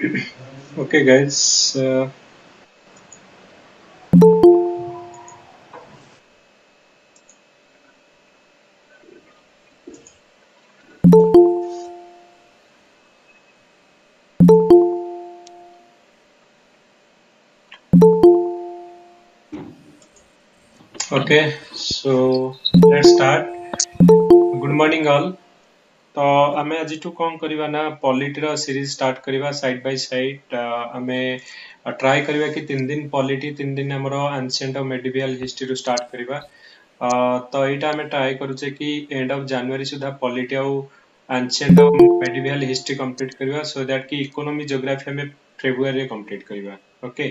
Okay, guys. Okay, so let's start. Good morning, all. तो आमे आज कौन करवा ना पॉलिटी रो सीरीज स्टार्ट करवा साइड बाय साइड आमे ट्राई करवा कि 3 दिन पॉलिटी 3 दिन हमरो एंशिएंट और मेडिवल हिस्ट्री रो स्टार्ट करवा तो एटा आमे ट्राई करूचे कि end of January Sudha polity और एंशिएंट और मेडिवल हिस्ट्री कंप्लीट करवा सो दैट कि इकोनॉमी ज्योग्राफी में फेब्रुआरी रे कंप्लीट करवा ओके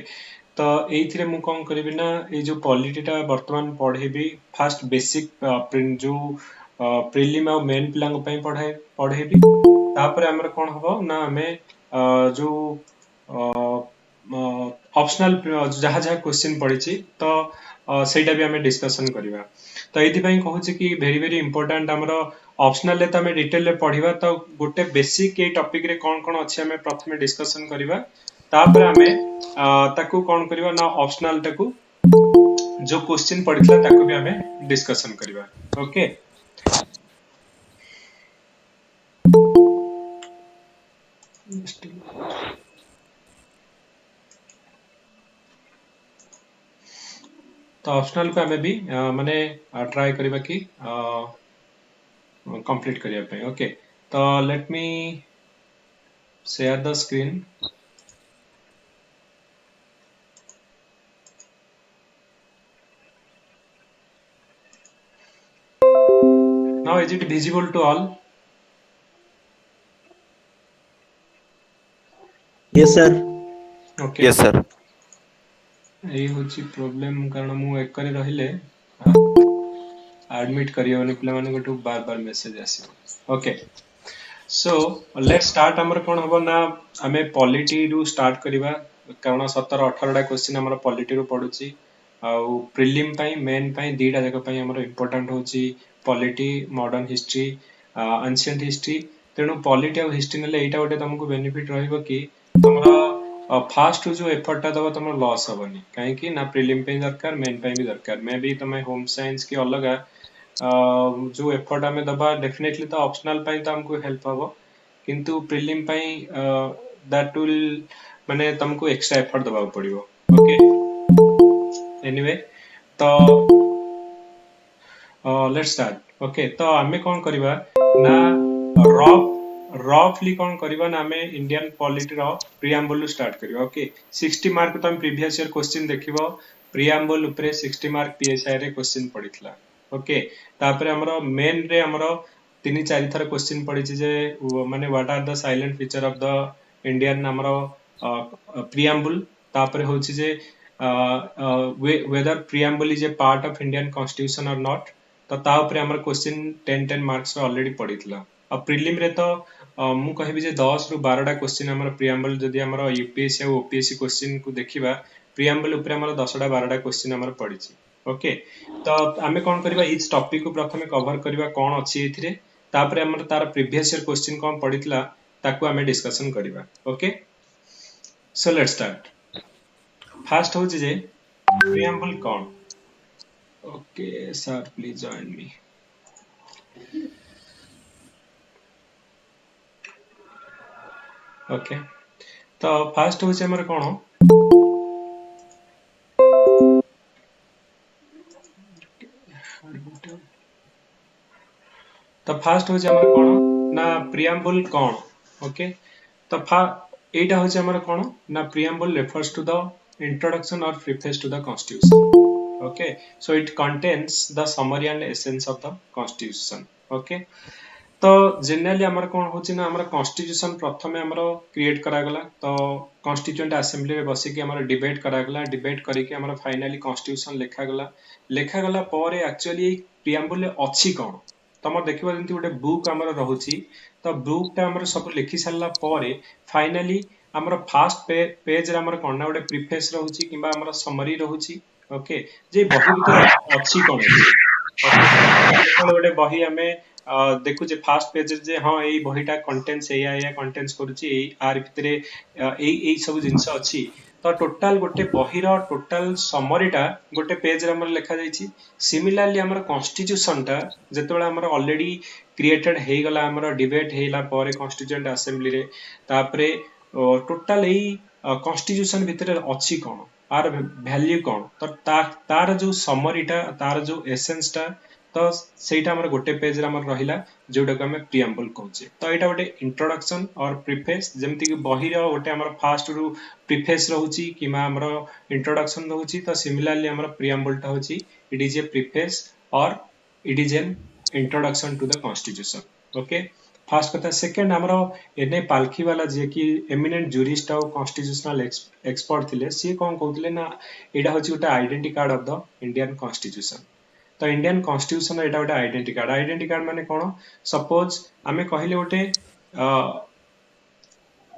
तो एइथिरे मु कौन करबी ना ए जो पॉलिटीटा वर्तमान पढ़ेबी फास्ट बेसिक जो प्रिलिम और मेन पिलांग पई पढ़ेबी तापर हमर कोन हबो ना हमें जो ऑप्शनल जहाँ जहाँ क्वेश्चन पड़िछि तो ସେଇଟା ବି ଆମେ डिस्कशन କରିବା ତ ଏଇଥିପାଇଁ କହୁଛି कि भेरी भेरी इंपोर्टेंट हमर ऑप्शनल रे त ଆମେ डिटेल रे पढ़िबा तो गोटे बेसिक ए टॉपिक रे कोन कोन अछि हमें प्रथमे डिस्कशन କରିବା तापर हमें ताकू कोन करबा ना ऑप्शनल टाकू जो क्वेश्चन पड़ितला ताकू भी हमें डिस्कशन करबा ओके तो ऑप्शनल को हमें भी माने ट्राई करबा कि कंप्लीट करिया पे ओके तो let me share the screen now is it visible to all Yes, sir. okay Yes, sir. एई होची प्रॉब्लम कारण मु एकरे रहिले एडमिट करियोनी पिला माने गोटू बार बार मेसेज आसी ओके सो लेट्स स्टार्ट हमर कोन हबो ना हमें पॉलिटी रु स्टार्ट करबा कारण 17 18 टा क्वेश्चन हमर पॉलिटी रु पडुची आउ प्रिलिम पई मेन पई दीटा जगह पई हमर इंपोर्टेंट होची polity modern history ancient history तेणु पॉलिटी और हिस्ट्री नेले एटा गोटे तुमको बेनिफिट रहइबो कि तमरा फास्ट जो एफर्ट ता दबा तुम लॉस हबनी काहे कि ना प्रिलिम पे दरकार मेन पे भी दरकार मे भी तमे होम साइंस की अलग जो एफर्ट आमे दबा डेफिनेटली तो ऑप्शनल पे तो हमको हेल्प हबो किंतु प्रिलिम पे दैट विल माने तुमको एक्स्ट्रा एफर्ट दबा पड़िबो ओके एनीवे तो लेट्स स्टार्ट ओके तो आमे कोन करबा ना रफली कोन करबा ना आमे इंडियन पॉलिटी रो प्रिएम्बल रु स्टार्ट करबा ओके 60 मार्क तो हम प्रीवियस ईयर क्वेश्चन देखिबो प्रिएम्बल ऊपर 60 मार्क पीएसआई रे क्वेश्चन पड़ितला ओके तापर हमरो मेन रे हमरो 3 4 थर क्वेश्चन पड़िछि जे माने what are the silent feature of the Indian हमरो प्रिएम्बल तापर होछि जे whether preamble is a part of Indian constitution or not तो ता ऊपर हमर क्वेश्चन 10 मार्क्स रो ऑलरेडी पड़ितला अब प्रीलिम रे तो मु कहबी जे 10 रु 12 टा क्वेश्चन हमर प्रिएम्बल जदी हमर यूपीएससी और ओपीएससी क्वेश्चन को देखिबा प्रिएम्बल ऊपर हमर 10 टा 12 टा क्वेश्चन हमर पड़िछि ओके तो आमे कोन करबा इच टॉपिक को प्रथमे कवर करबा कोन अछि एथिरे तापर हमर तार प्रीवियस ईयर क्वेश्चन कोन पड़ितला ताकू आमे डिस्कशन करबा okay so let's start first होछि जे प्रिएम्बल कोन okay sir please join me okay तो फास्ट होछि हमर कोन तो फास्ट होछि हमर कोन ना प्रिएम्बल कोन ओके तो एटा होछि हमर कोन ना preamble refers to the introduction or preface to the constitution okay so it contains the summary and essence of the constitution okay तो जनरली हमर कोन होछि ना हमर कॉन्स्टिट्यूशन प्रथमे हमर क्रिएट करा गला तो कॉन्स्टिट्यूएंट असेंबली रे बसी के हमर डिबेट करा गला डिबेट करी के हमर फाइनली कॉन्स्टिट्यूशन लेखा गला पर एक्चुअली प्रिएम्बल रे अछि कोन तमर देखिबा जंती गोटे बुक हमर रहउछि तो बुक टा हमर सब लिखि सारला पर फाइनली हमर फर्स्ट पेज रे हमर कोन ना गोटे प्रीफेस रहउछि किबा हमर समरी रहउछि ओके जे बही भीतर अछि कोन अछि ओके गोटे बही हमें देखुचे फास्ट पेज जे हाँ एई बहीटा कंटेंट्स एया कंटेंट्स करूची आर भितरे एई सब जिंस अछि तो टोटल गोटे बहिर टोटल समरीटा गोटे पेज रे हमर लिखा जाईची सिमिलरली हमर कॉन्स्टिट्यूशन टा जेतबेला हमर ऑलरेडी क्रिएटेड हे गला हमर डिबेट हेला पर कॉन्स्टिट्यूएंट असेंबली रे तापरे टोटल एई कॉन्स्टिट्यूशन भितरे अछि कोन आर वैल्यू कोन तो तार जो समरीटा तार जो एसेंस टा तो ସେଇଟା ଆମର ଗୋଟେ ପେଜ ରେ ଆମର ରହିଲା ଯୋଉଟାକୁ ଆମେ ପ୍ରିଆମ୍ବଲ କହୁଛେ ତ ଏଇଟା ଗୋଟେ ଇଣ୍ଟ୍ରୋଡକ୍ସନ ଅର ପ୍ରିଫେସ୍ ଯେମିତି କି ବହିର ଗୋଟେ ଆମର ଫାଷ୍ଟ ରୁ ପ୍ରିଫେସ୍ ରହୁଛି କିମ୍ବା ଆମର ଇଣ୍ଟ୍ରୋଡକ୍ସନ ରହୁଛି ତ ସିମିଲାରଲି ଆମର ପ୍ରିଆମ୍ବଲ ଟା ହଉଛି it is a preface or it is an introduction to the constitution okay first कथा सेकेंड आमर एने पालखी वाला जे कि एमिनेंट जूरिस्ट और कॉन्स्टिट्यूशनल एक्सपर्ट थिले सी कौन कहते ना एटा होची गोटे identity card of the Indian constitution तो इंडियन कॉन्स्टिट्यूशन एटा गोटे आइडेंटिटी कार्ड माने कोन सपोज आमे कहले गोटे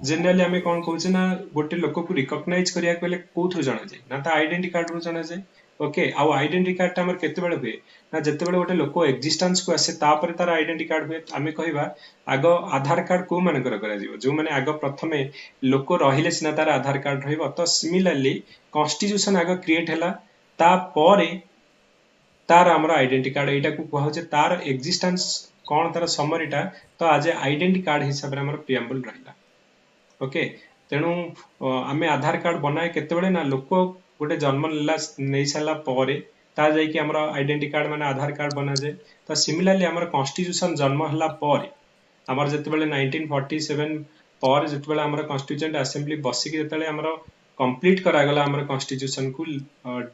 जनरली आमे कोन कहूचे ना गोटे लोक को रिकॉग्नाइज करिया कहले कोथु जणा जाय ना ता आइडेंटिटी कार्ड रो जणा जाय ओके आउ आइडेंटिटी कार्ड ता हमर केते बेले हुए ना जते बेले गोटे लोक एक्जिस्टेंस को आसे ता पर तार आइडेंटिटी कार्ड हुए आमे कहिबा आगो आधार कार्ड को माने करा जीवो जो माने आगो प्रथमे लोक रहिले सिना तार आधार कार्ड रहइबो तो सिमिलरली कॉन्स्टिट्यूशन आगो क्रिएट हैला ता परे तार हमर आइडेंटिटी कार्ड एटा को कहौ जे तार एक्जिस्टेंस कोन तार समरीटा तो आज आइडेंटिटी कार्ड हिसाब रे हमर प्रिएम्बल रहला ओके तेणु आमे आधार कार्ड बनाए केतेबेले ना लोक गोटे जन्म नहीं सारा पर ता जाई कि हमर आइडेंटिटी कार्ड माने आधार कार्ड बना जाए तो सिमिलरली हमर कॉन्स्टिट्यूशन जन्म हला पर हमर जेतेबेले 1947 पर जेतेबेले हमर कॉन्स्टिट्यूएंट असेंबली बसी कि जेतेबेले हमर कंप्लीट करा गला हमर कॉन्स्टिट्यूशन को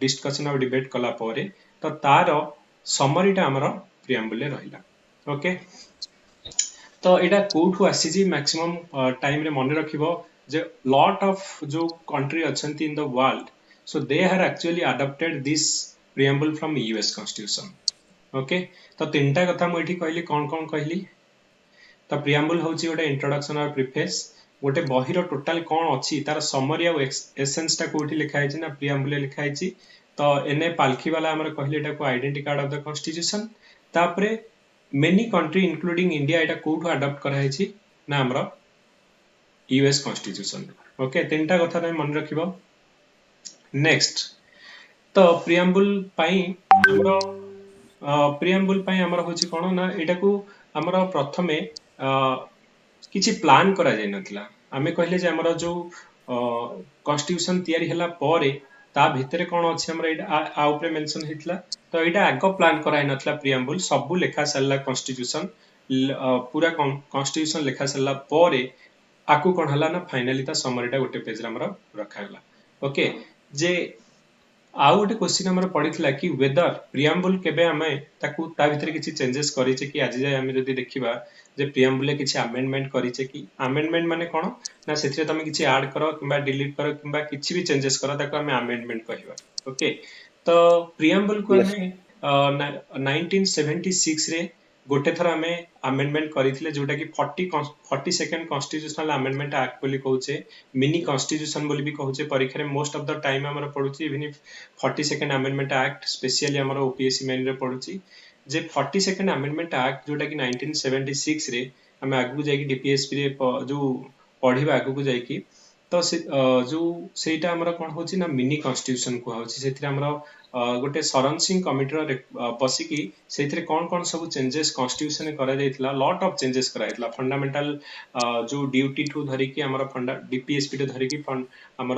डिस्कशन और डिबेट कला पर तो तार समरीटा हमर प्रिएम्बल रहिला ओके तो एटा कोठु आसी मैक्सिमम टाइम रे मन रखिबो जे लॉट ऑफ जो कंट्री अछंती in the world so they have actually adopted this preamble from US constitution okay तो तीनटा कथा मु एठी कहली कोन कोन कहली तो प्रिएम्बल होची गोटे इंट्रोडक्शन और प्रीफेस गोटे बहिर टोटल कोन अछि तार समरी और एसेंस टा कोठी लिखा है ना प्रिएम्बल लिखा है तो एने पालखी वाला हमर कहले एटा को identity card of the constitution तापरे मेनी कंट्री इंक्लूडिंग इंडिया एटा कोठु अडॉप्ट करा है ना हमर यूएस कॉन्स्टिट्यूशन ओके तीनटा कथा नै मन रखिबो नेक्स्ट तो प्रिएम्बल पई हमर प्रिएम्बल पई हमर होची कोन ना एटा को हमर प्रथमे किछि प्लान करा जाय नथला आमे कहले जे हमर जो कॉन्स्टिट्यूशन तयारी हला परे ता भितरे कोन अछि हमर आ ऊपर मेंशन हितला तो एटा आगो प्लान करा नथला प्रिएम्बल सब लेखा सरला कॉन्स्टिट्यूशन पूरा कॉन्स्टिट्यूशन लेखा सरला परे आकु कोन हला ना फाइनली ता समरीटा गोटे पेज रे हमर रखा गला ओके जे आउ गोटे क्वेश्चन हमर पडिथला कि वेदर प्रिएम्बल केबे हमें ताकू ता भितरे किछि चेंजेस करिचे कि आज जाय हमें जदी देखिबा जे प्रिएम्बल ले किछि अमेंडमेंट करिचे कि अमेंडमेंट माने कोन ना सेथिरे तमे किछि ऐड करो किबा डिलीट करो किबा किछि भी चेंजेस करो ताको हमें अमेंडमेंट कहिबा ओके तो प्रिएम्बल को हमें 1976 रे गोटे थर हमें अमेंडमेंट करिथिले जोटा कि 40 सेकंड कॉन्स्टिट्यूशनल अमेंडमेंट एक्ट बोली कहूचे मिनी कॉन्स्टिट्यूशन बोली भी कहूचे परीक्षा रे मोस्ट ऑफ द टाइम हमर पढुची even 40 second amendment act specially हमर ओपीएससी मेन रे पढुची जे 40 सेकंड अमेंडमेंट एक्ट जोटा कि 1976 रे हमें आगु जाई कि डीपीएसपी रे जो पढिबा आगु जाई कि तो से जो सेटा हमर कोन होची ना मिनी कॉन्स्टिट्यूशन को होची सेथिरे हमर गोटे सरन सिंह कमिटी बसी कि सेथिरे कोन कोन सब चेंजेस कॉन्स्टिट्यूशन करा जायतिला लॉट ऑफ चेंजेस करा जायतिला फंडामेंटल जो ड्यूटी टू धरि कि हमर फंडा डीपीएसपी रे धरि कि हमर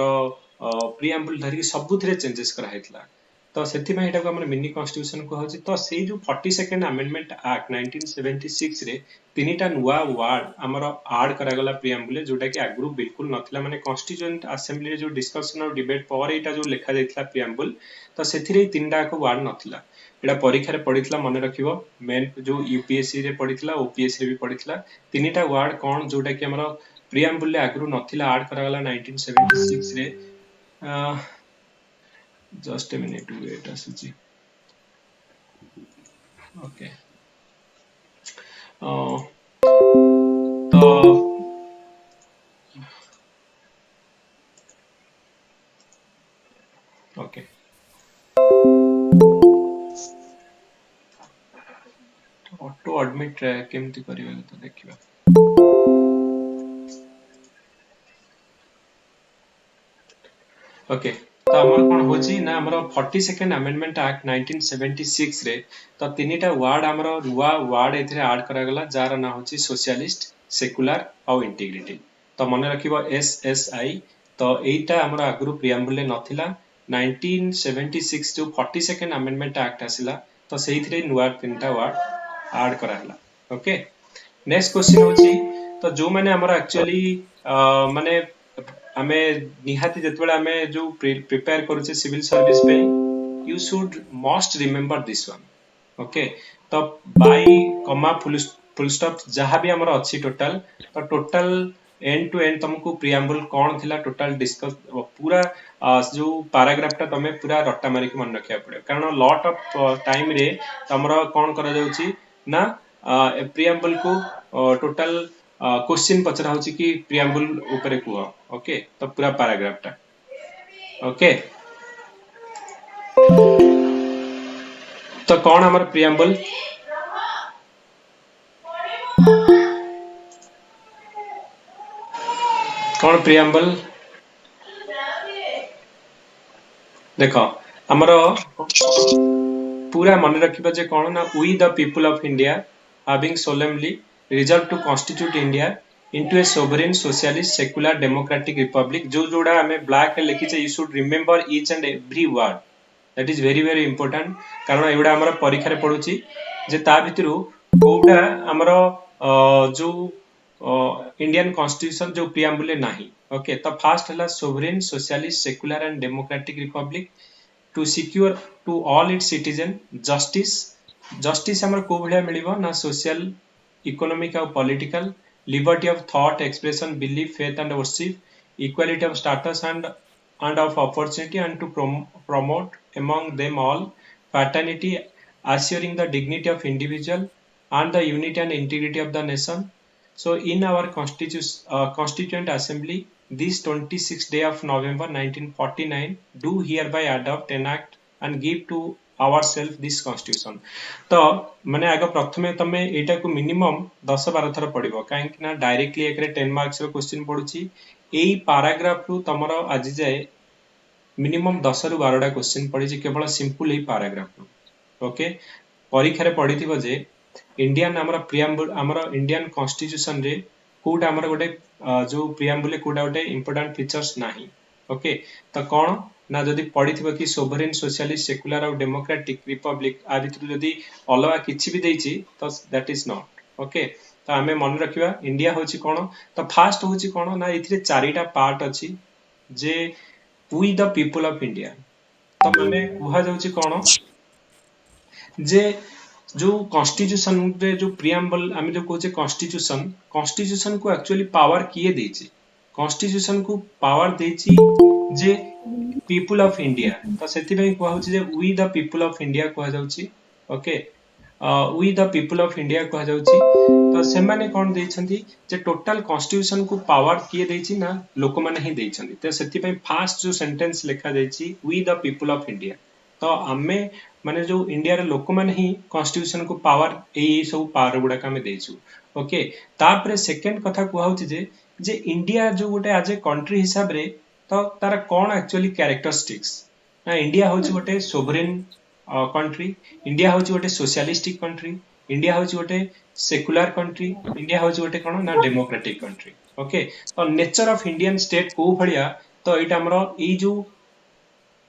प्रिएम्बल धरि सबुथिरे चेंजेस करा जायतिला तो सेथि में एटा को हमर मिनी कॉन्स्टिट्यूशन को होची तो से जो 40 सेकंड अमेंडमेंट एक्ट 1976 रे तीनटा नुवा वर्ड हमर ऐड करा गला प्रिएम्बल जोटा कि आगु बिल्कुल नथिला माने कॉन्स्टिट्यूएंट असेंबली रे जो डिस्कशन और डिबेट पर एटा जो लिखा जायतिला प्रिएम्बल तो सेथिरे तीनटा को वर्ड नथिला एटा परीक्षा रे पढितला मन रखिबो मेन जो यूपीएससी रे पढितला ओपीएससी रे भी पढितला तीनटा वर्ड कोन जोटा कि हमर प्रिएम्बल ले आगु नथिला ऐड करा गला 1976 रे just a minute wait asuchi okay तो ओके ऑटो एडमिट केमती करिवे तो देखिबा। ओके, तो हमर कोन होची ना हमर 42nd अमेंडमेंट एक्ट 1976 रे तो तीनटा वर्ड हमर नुवा वर्ड एथरे ऐड करा गला जार ना होची सोशलिस्ट, सेकुलर और इंटीग्रिटी। तो मने रखिबो एसएसआई। तो एटा हमर आगरु प्रियम्बल ले नथिला। 1976 जो 42nd अमेंडमेंट एक्ट आसिला तो सेइथरे नुवा तीनटा वर्ड ऐड करा गला। ओके, नेक्स्ट क्वेश्चन होची तो जो माने हमर एक्चुअली माने आमे निहाती जतबेला आमे जो प्रिपेयर करूचे सिविल सर्विस पे you should must remember this one. Okay, तो बाय कमा फुल स्टॉप जहां भी हमर अछि टोटल तो टोटल एंड टू एंड तुमको प्रियम्बल कौन थिला टोटल डिस्कस पूरा जो पैराग्राफ टा तमे पूरा रट्टा मारी के मन रखिया पड़े कारण लॉट ऑफ टाइम रे तमरो कौन करा जाउची ना प्रियम्बल को टोटल क्वेश्चन पचरा होची कि प्रियम्बल ऊपर कुआ। ओके, तो पूरा पैराग्राफ टा। ओके, तो कौन हमर प्रियम्बल कौन प्रियम्बल देखो हमर पूरा मन रखिबा जे कौन ना we the people of India having solemnly resolved to constitute India into a sovereign socialist secular democratic republic जो जोड़ा हमें ब्लैक रे लिखी you should remember each and every word that is very very important कारण एगुड़ा हमर परीक्षा रे पडुची जे ता भितरु कोउटा हमर जो इंडियन कॉन्स्टिट्यूशन जो प्रियम्बल नाही। ओके, तो फर्स्ट हला sovereign socialist secular and democratic Republic to secure to all its citizen justice। justice हमर को भलिया मिलिबो ना सोशल इकोनॉमिक और political liberty of thought expression belief faith and worship equality of status and of opportunity and to promote among them all fraternity assuring the dignity of individual and the unity and integrity of the nation। So in our constituent assembly this 26th day of November 1949 do hereby adopt enact and give to ourselves this constitution। तो माने आगे प्रथमे तमे एटा को minimum 10-12 थर पढिबो काहे कि ना डायरेक्टली एकरे 10 मार्क्स रो क्वेश्चन पडुची एई पैराग्राफ रु तमरो आज जाय मिनिमम 10 रु 12 टा क्वेश्चन पडिची केवल सिंपल एई पैराग्राफ रु। ओके, परीक्षा रे पढिथिबो जे इंडियन हमर प्रियम्बल हमर इंडियन कॉन्स्टिट्यूशन रे कोटा हमर गोटे जो प्रियम्बल कोटा गोटे इंपोर्टेंट फीचर्स नाही। ओके, तो कोन ना जदि पढिथिबो कि सोवरेन सोशलिस्ट सेकुलर और डेमोक्रेटिक रिपब्लिक आ भितरु जदि अलवा किछि भी देइछि तो दैट इज नॉट। ओके, तो हमें मन रखिबा इंडिया होछि कोन तो फर्स्ट होछि कोन ना इथिरे चारिटा पार्ट अछि जे we the people of India. तो माने कुहा जाउछि कोन जे जो कॉन्स्टिट्यूशन रे जो प्रियम्बल आमे जो कहूचे कॉन्स्टिट्यूशन कॉन्स्टिट्यूशन को एक्चुअली पावर किए देछि कॉन्स्टिट्यूशन को पावर देछि जे पीपल ऑफ इंडिया। तो सेति भाई कहू होछि जे we the people of India कहू जाउछि। Okay, we the people of India कहू जाउछि। तो से माने कोन देछंती जे टोटल कॉन्स्टिट्यूशन को पावर किए देछि ना लोक माने ही देछंती। तो सेति भाई फर्स्ट जो सेंटेंस लिखा जाइछि we the people of India तो आमे माने जो इंडिया रे लोक माने ही कॉन्स्टिट्यूशन को पावर एई सब पावर गुडा का में देछु। ओके, तापरे सेकंड कथा कहू होछि जे इंडिया जो गोटे आज ए कंट्री हिसाब रे तो तार कोन एक्चुअली कैरेक्टरिस्टिक्स ना इंडिया होछि गोटे सोवरेन कंट्री, इंडिया होछि गोटे सोशलिस्टिक कंट्री, इंडिया होछि गोटे सेकुलर कंट्री, इंडिया होछि गोटे कोन ना डेमोक्रेटिक कंट्री। ओके, तो नेचर ऑफ इंडियन स्टेट को भलिया तो एटा हमरो ई जो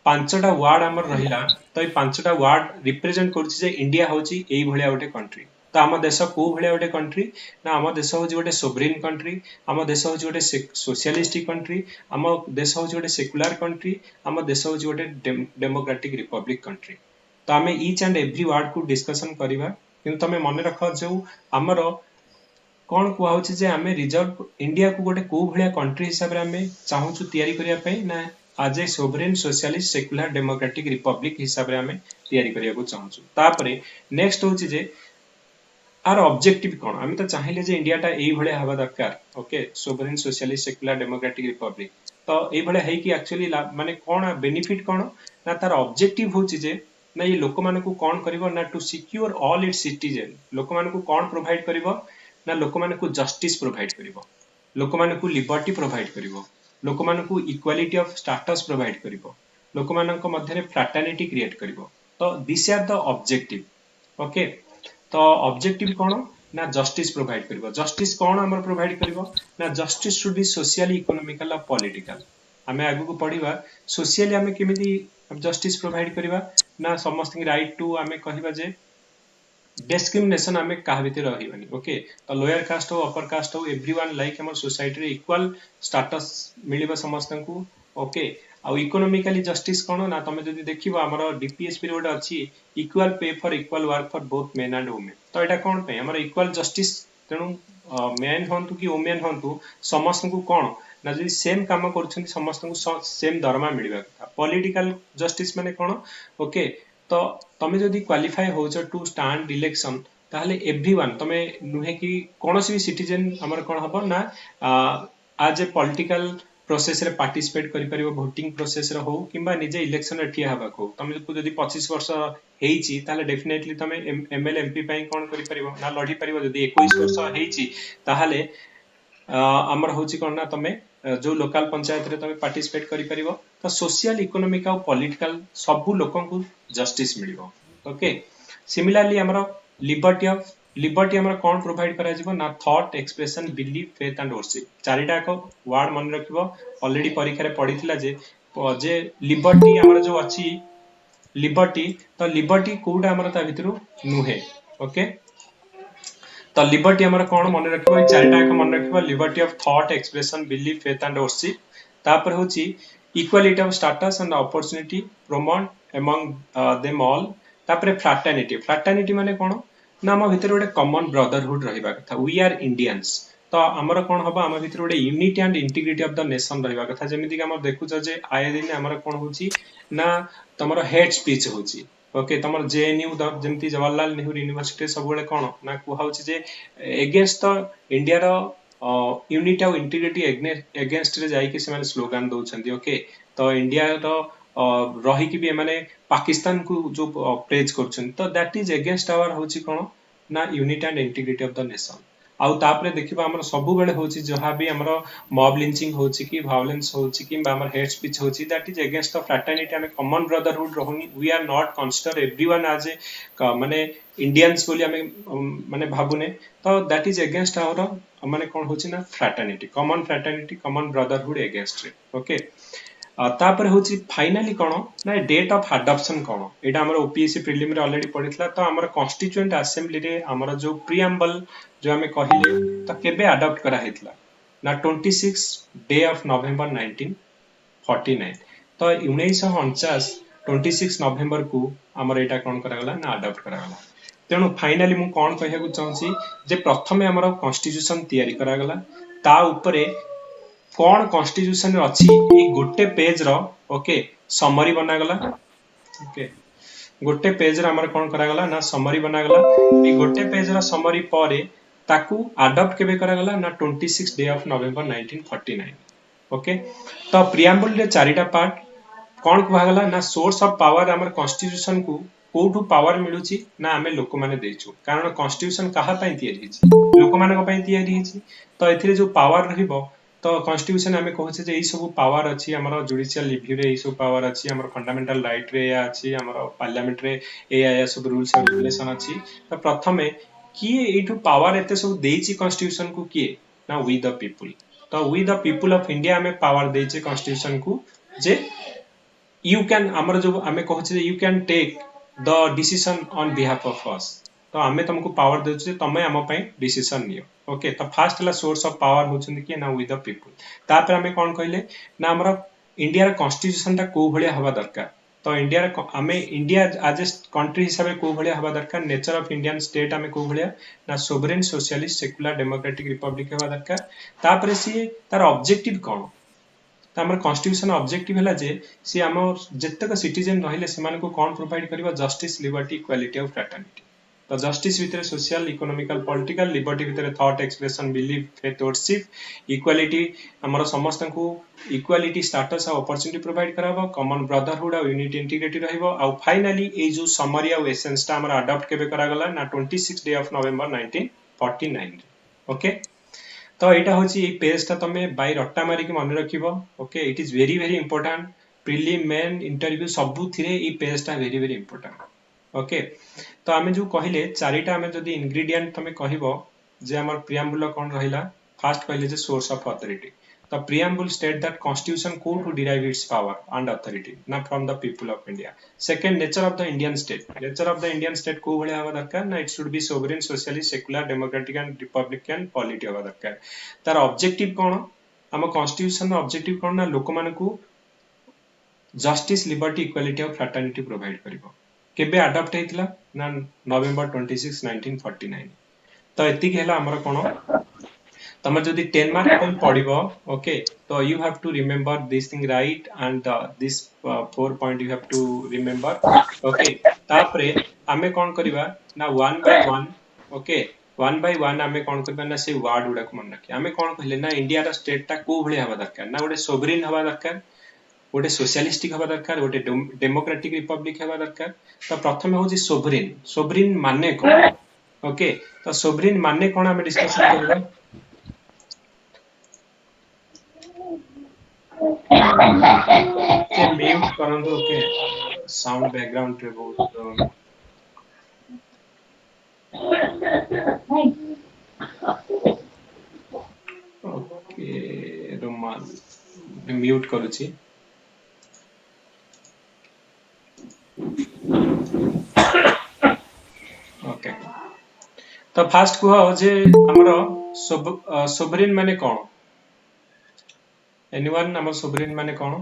पांचटा वर्ड हमर रहिला तो ई पांचटा वर्ड रिप्रेजेंट करछि जे इंडिया होछि एई भलिया गोटे कंट्री। तो आम देश को भलिया गोटे कंट्री ना आम देश होछि गोटे सोवरेन कंट्री, आम देश होछि गोटे सोशलिस्टिक कंट्री, आम देश होछि गोटे सेकुलर कंट्री, आम देश होछि गोटे डेमोक्रेटिक रिपब्लिक कंट्री। तो आमे ईच एंड एवरी वर्ड को डिस्कशन करिवा किंतु तमे मन रख जो हमर कोन कुआ होछि जे आमे रिजर्व इंडिया को गोटे को भलिया कंट्री हिसाब रे आमे चाहूछु तयारी करिया पई ना आज a sovereign socialist secular democratic republic हिसाब रे आमे तयारी करिया को चाहूछु। तापरे नेक्स्ट होछि जे आर ऑब्जेक्टिव कोन आमे तो चाहिले जे इंडिया टा एई भलिया हवा दरकार। Okay, sovereign socialist secular democratic Republic तो एई भलिया है कि एक्चुअली माने कोन बेनिफिट कोन ना तार ऑब्जेक्टिव होछि जे ना ये लोक मानकू कौन करिवो ना to secure all its citizen लोक मानकू कौन प्रोवाइड करिवो ना लोक मानकू जस्टिस प्रोवाइड करिवो लोक मानकू लिबर्टी प्रोवाइड करिवो लोक मानकू इक्वालिटी ऑफ स्टेटस प्रोवाइड करिवो लोक मानक मध्यरे फ्रैटर्निटी क्रिएट करिवो तो this are the objective okay तो ऑब्जेक्टिव कौन ना जस्टिस प्रोवाइड करिवो जस्टिस कौन हमर प्रोवाइड करिवो ना justice should be socially economical और पॉलिटिकल आमे आगु को पढ़िबा सोशली आमे केमिति जस्टिस प्रोवाइड करिबा ना समस्त राइट टू आमे कहिबा जे डिस्क्रिमिनेशन आमे कहा भितर रहिबानी ओके तो लोअर कास्ट हो अपर कास्ट हो एवरीवन लाइक हमर सोसाइटी रे इक्वल स्टेटस मिलिबा समस्त को ओके आ इकोनॉमिकली जस्टिस कोन ना तमे जदि देखिबा हमर डीपीएस पीरियड अछि equal pay for equal work for both men and women तो एटा कोन पे हमर इक्वल जस्टिस तेनु मेन हंतु कि वुमेन हंतु समस्त को कोन ना जदि सेम काम करछन समस्त को सेम दरमा मिलिबा कथा पॉलिटिकल जस्टिस माने कोन ओके तो तमे जदि क्वालिफाई होछ टू स्टैंड इलेक्शन ताहले एवरीवन तमे नुहे कि कोनोसी भी सिटीजन हमर कोन हबो ना आज ए पॉलिटिकल प्रोसेस रे पार्टिसिपेट करि परिबो वोटिंग प्रोसेस रे हो किबा निजे इलेक्शन रे ठिया हबा को तमे जदि 25 वर्ष हेइची ताहले डेफिनेटली तमे एमएल एमपी पई कोन करि परिबो ना लढी परिबो जदि 21 वर्ष हेइची ताहले आमर होची कोन ना तमे जो लोकल पंचायत रे तमे पार्टिसिपेट करि परिबो तो सोशल इकोनॉमिक और पॉलिटिकल सबु लोकन को जस्टिस मिलिबो ओके सिमिलरली हमर लिबर्टी हमर कोन प्रोवाइड करा जिवो ना thought expression belief faith and worship चारिटा को वर्ड मन रखिबो ऑलरेडी परीक्षा रे पढिथिला जे लिबर्टी हमर जो अछि लिबर्टी तो लिबर्टी कोडा हमर ता भितरु नुहे ओके तो लिबर्टी हमर कोन मन रखिबो चारिटा को मन रखिबो liberty of thought expression belief faith and worship तापर होची equality of status and opportunity promote among them all तापर फ्रैटर्निटी माने कोन ना हम भितर गोटे कॉमन ब्रदरहुड रहिबा कथा वी आर इंडियंस तो हमर कोन हबा हम भितर गोटे unity and integrity of the nation रहिबा कथा जेमिति कि हम देखुछ जे आए दिन हमर कोन होची ना तमरो हेड स्पीच होची ओके तमर जेएनयू जेमिति जवाहरलाल नेहरू यूनिवर्सिटी सब बेले कोन ना कुहा होची जे अगेंस्ट द इंडिया रो यूनिटी और इंटीग्रिटी अगेंस्ट रे जाई कि से माने स्लोगन दउछंती ओके तो इंडिया रो रही कि भी माने पाकिस्तान को जो प्रेज करछन तो दैट इज अगेंस्ट आवर होची कोन ना unity and integrity of the nation आउ तापरे देखिबा हमर सब बेले होची जहा भी हमर मॉब लिंचिंग होची कि वायलेंस होची कि हमर हेड स्पीच होची that is against the fraternity and common brotherhood रहनी we are not consider everyone as a माने इंडियंस बोली हमें माने भाबुने तो दैट इज अगेंस्ट आवर माने कोन होची ना फ्रैटर्निटी कॉमन ब्रदरहुड अगेंस्ट रे ओके तापर होची फाइनली कोन ना डेट ऑफ अडॉप्शन कोन एटा हमर ओपीएससी प्रीलिम रे ऑलरेडी पढितला तो हमर कॉन्स्टिट्यूएंट असेंबली रे हमर जो प्रीएम्बल जो हमें कहिले तो केबे अडॉप्ट करा हेतला ना 26 डे ऑफ नवंबर 1949 तो 1949 26 नवंबर को हमर एटा कोन करा गला ना अडॉप्ट करा गला तेनु फाइनली मु कोन कहिया को चाहूची जे प्रथमे हमर कॉन्स्टिट्यूशन तयारी करा गला ता ऊपरे कौन कॉन्स्टिट्यूशन अच्छी ये गोटे पेज रो ओके समरी बना गला ओके गोटे पेज रो हमर कोन करा गला ना समरी बना गला ये गोटे पेज रो समरी परे ताकू अडॉप्ट केबे करा गला ना 26 डे ऑफ नवंबर 1949 ओके तो प्रिएम्बल रे चारिटा पार्ट कौन कहा गला ना सोर्स ऑफ पावर हमर कॉन्स्टिट्यूशन को कोठू पावर मिलुची ना हमें लोक माने देछु कारण कॉन्स्टिट्यूशन कहा पई तयारी हिची लोक माने पई तयारी हिची तो एथिरे जो पावर रहिबो तो कॉन्स्टिट्यूशन हमें कहछे जे ई सब पावर अछि हमर जुडिशियल रिव्यू रे ई सब पावर अछि हमर फंडामेंटल राइट रे या अछि हमर पार्लियामेंट रे ए सब रूल्स एंड रेगुलेशन अछि तो प्रथमे किए एठू पावर एते सब देइछि कॉन्स्टिट्यूशन को किए ना वी द पीपल तो we the people of India में पावर देइछि कॉन्स्टिट्यूशन को जे यू कैन हमर जो हमें कहछे जे you can take the decision on behalf of us तो हमें तुमको पावर देछु तमे हम पई डिसीजन नियो ओके तो फर्स्ट ला सोर्स ऑफ पावर होचंदी कि ना विद द पीपल तापर हमें कोन कहले ना हमरा इंडिया रा कॉन्स्टिट्यूशन ता को भलिया हवा दरकार तो इंडिया रा हमें इंडिया एज ए कंट्री हिसाब को भलिया हवा दरकार नेचर ऑफ इंडियन स्टेट हमें को भलिया ना sovereign socialist secular democratic Republic हवा दरकार तापर सी तार ऑब्जेक्टिव कोन तो हमर कॉन्स्टिट्यूशन ऑब्जेक्टिव हला जे सी हमर जत्तक सिटीजन रहिले सेमान को कोन प्रोवाइड करबा जस्टिस लिबर्टी इक्वालिटी और फ्रैटर्निटी तो जस्टिस भितर सोशल इकोनॉमिकल पॉलिटिकल लिबर्टी भितर thought expression belief faith worship equality हमर समस्त को इक्वालिटी स्टेटस और अपॉर्चुनिटी प्रोवाइड कराबो कॉमन ब्रदरहुड और यूनिटी इंटीग्रिटी रहइबो आ फाइनली ए जो समरी और एसेंस ता हमर अडॉप्ट केबे करा गला ना 26 डे ऑफ नवंबर 1949 ओके तो एटा होची ए पेज ता तमे बाय रट्टा मारी के मन रखिबो okay it is very very important prelim main interview सबु थिरे ए पेज ता वेरी वेरी इंपोर्टेंट ओके तो आमे जो कहिले चारिटा आमे जदी इंग्रेडिएंट तमे कहिबो जे हमर प्रियम्बुल कोन रहिला फर्स्ट कहिले जे source of authority the preamble state that constitution could to derive its power and authority na from the people of India second nature of the Indian state को भले हवा दरकार ना it should be sovereign socialist secular democratic and republican polity हवा दरकार तार objective कोन हम constitution objective कोन ना लोक मान को जस्टिस लिबर्टी इक्वालिटी और फ्रैटर्निटी प्रोवाइड करिवो केबे अडॉप्ट हेतिला ना नवंबर 26 1949 तो एतिक हेला हमर कोन तमर जदि 10 मार्क पे पढिबो ओके तो you have to remember this thing right and this 4 point you have to remember okay तापरे हमें कोन करिबा ना 1 बाय 1 ओके 1 बाय 1 हमें कोन करबा ना से वर्ड गुडा को मन रखि हमें कोन कहले ना इंडिया रा स्टेट ता को भले हवा दरकार ना गोटे सोवरेन हवा दरकार गोटे सोशलिस्टिक हवा दरकार गोटे डेमोक्रेटिक रिपब्लिक हवा दरकार तो प्रथम होची सोवरेन सोवरेन माने कोन ओके तो सोवरेन माने कोन हमें डिस्कशन करबा के म्यूट करंतु ओके साउंड बैकग्राउंड रे बहुत ओके रुमाल म्यूट करूची ओके तो फास्ट को जे हमरो सोवरेन माने कोन एनीवन हमर सोवरेन माने कोन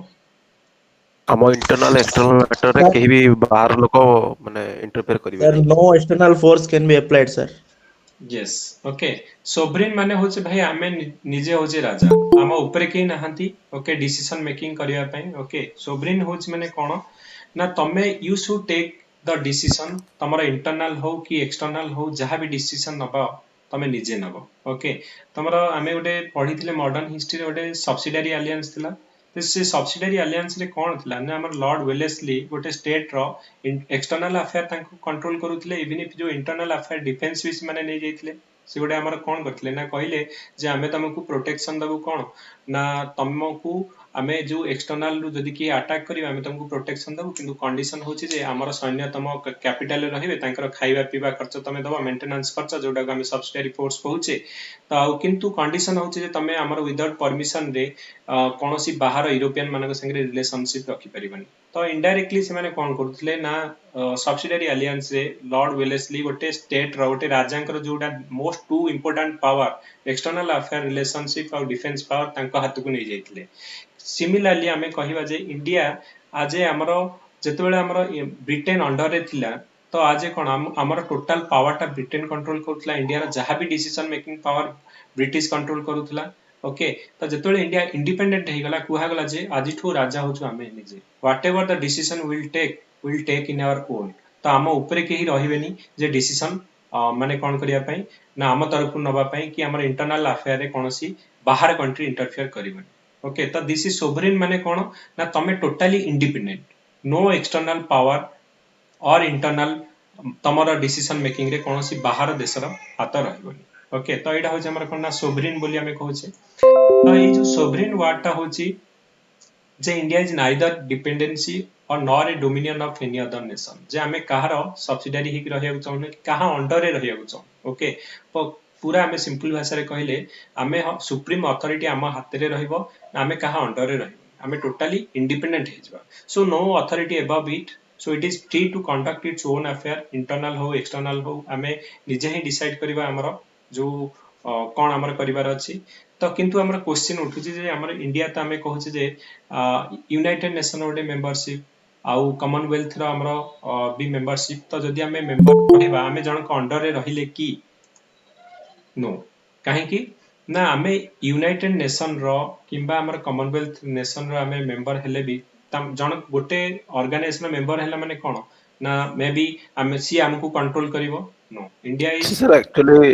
हम इंटरनल एक्सटर्नल मैटर रे केही भी बाहर लोक माने इंटरफेयर करिवे Sir, no external force can be applied, sir. Yes okay sovereign माने होचे भाई आमे निजे होचे राजा हम ऊपर के नहंती ओके डिसीजन मेकिंग करिया पई ओके सोवरेन होचे माने कोन ना तमे you should take the decision तमरा इंटरनल हो कि एक्सटर्नल हो जहां भी डिसीजन नबा तमे निजे नबो ओके तमरा आमे गोटे पढिथिले मॉडर्न हिस्ट्री रे गोटे सब्सिडियरी अलायंस थिला तो से सब्सिडियरी अलायंस रे कोन थिला ना हमर लॉर्ड वेलेस्ली गोटे स्टेट रो एक्सटर्नल अफेयर तांको कंट्रोल करूथिले इवन इफ जो इंटरनल अफेयर डिफेंस विस माने नै जाइथिले से गोटे हमर कोन करथिले ना कहिले जे आमे तमको प्रोटेक्शन दबु कोन ना तमको आमे जो एक्सटर्नल रु जदि की अटैक करियो आमे तमको प्रोटेक्शन दबु किंतु कंडीशन होची जे हमर सैन्य तम कैपिटल रे रहिबे तांकर खाइबा पीबा खर्च तमे दबा मेंटेनेंस खर्च जोडा आमे सब्सिडियरी फोर्स पहुचे तो किंतु कंडीशन होची जे तमे हमर विदाउट परमिशन रे कोनोसी बाहर यूरोपियन मानक संगे रिलेशनशिप रखि परिबनी तो इनडायरेक्टली से माने कोन करथले ना सब्सिडियरी अलायंस रे लॉर्ड वेलेस्ली गोटे स्टेट रो गोटे राजांकर जोडा most two important power external affair relationship और डिफेंस पावर तांको हाथ को नै जाइतले सिमिलरली हमें कहिबा जे इंडिया आज हमरो जेतेबेले हमरो ब्रिटेन अंडर रे थिला तो आज कोन हमर टोटल पावर ता ब्रिटेन कंट्रोल करथला इंडिया रा जहां भी decision making power British control करूथला ओके तो जेतेबेले इंडिया इंडिपेंडेंट हे गला कुहा गला जे आजिठो राजा होछु हमें निजे whatever the decision will take in our own तो हम ऊपर के ही रहिबेनी जे डिसीजन माने कोन करिया पई ना हम तरफ नबा पई कि हमर इंटरनल अफेयर रे कोनोसी बाहर कंट्री इंटरफेयर करिबनी ओके तो दिस इज सोवरेन माने कोन ना तमे totally independent no external power और इंटरनल तमरा डिसीजन मेकिंग रे कोनोसी बाहर देशर हाथ रहइबनी ओके तो एटा होचे हमर कोन ना सोवरेन बोली हमें कहूचे तो ये जो सोवरेन वर्ड ता होची जे इंडिया इज नाइदर डिपेंडेंसी और nor a dominion of any other nation जे हमें कहार सब्सिडियरी हिक रहिया चाहू कहा अंडर रे रहिया चाहू ओके तो पूरा हमें सिंपल भाषा रे कहले हमें सुप्रीम अथॉरिटी हम हाथ रे रहइबो हमें कहा अंडर रे रहइबो हमें टोटली इंडिपेंडेंट हे जबा so no authority above it so it is free to conduct its own affair internal हो एक्सटर्नल हो हमें निजे ही डिसाइड करबा हमरो जो कोन हमर करिवार अछि तो किंतु हमर क्वेश्चन उठुची जे हमर इंडिया त हमें कहूची जे यूनाइटेड नेशन ओडे मेंबरशिप आउ कॉमनवेल्थ रो हमरो भी मेंबरशिप तो जदि हमें मेंबर रहबा हमें जण को अंडर रे रहिले की नो काहे की ना हमें यूनाइटेड नेशन रो किबा हमर कॉमनवेल्थ नेशन रो हमें मेंबर हेले भी जण गोटे ऑर्गेनाइजेशन मेंबर हैला माने कोन ना मे बी हमें सी हमको कंट्रोल करिवो no India is sir actually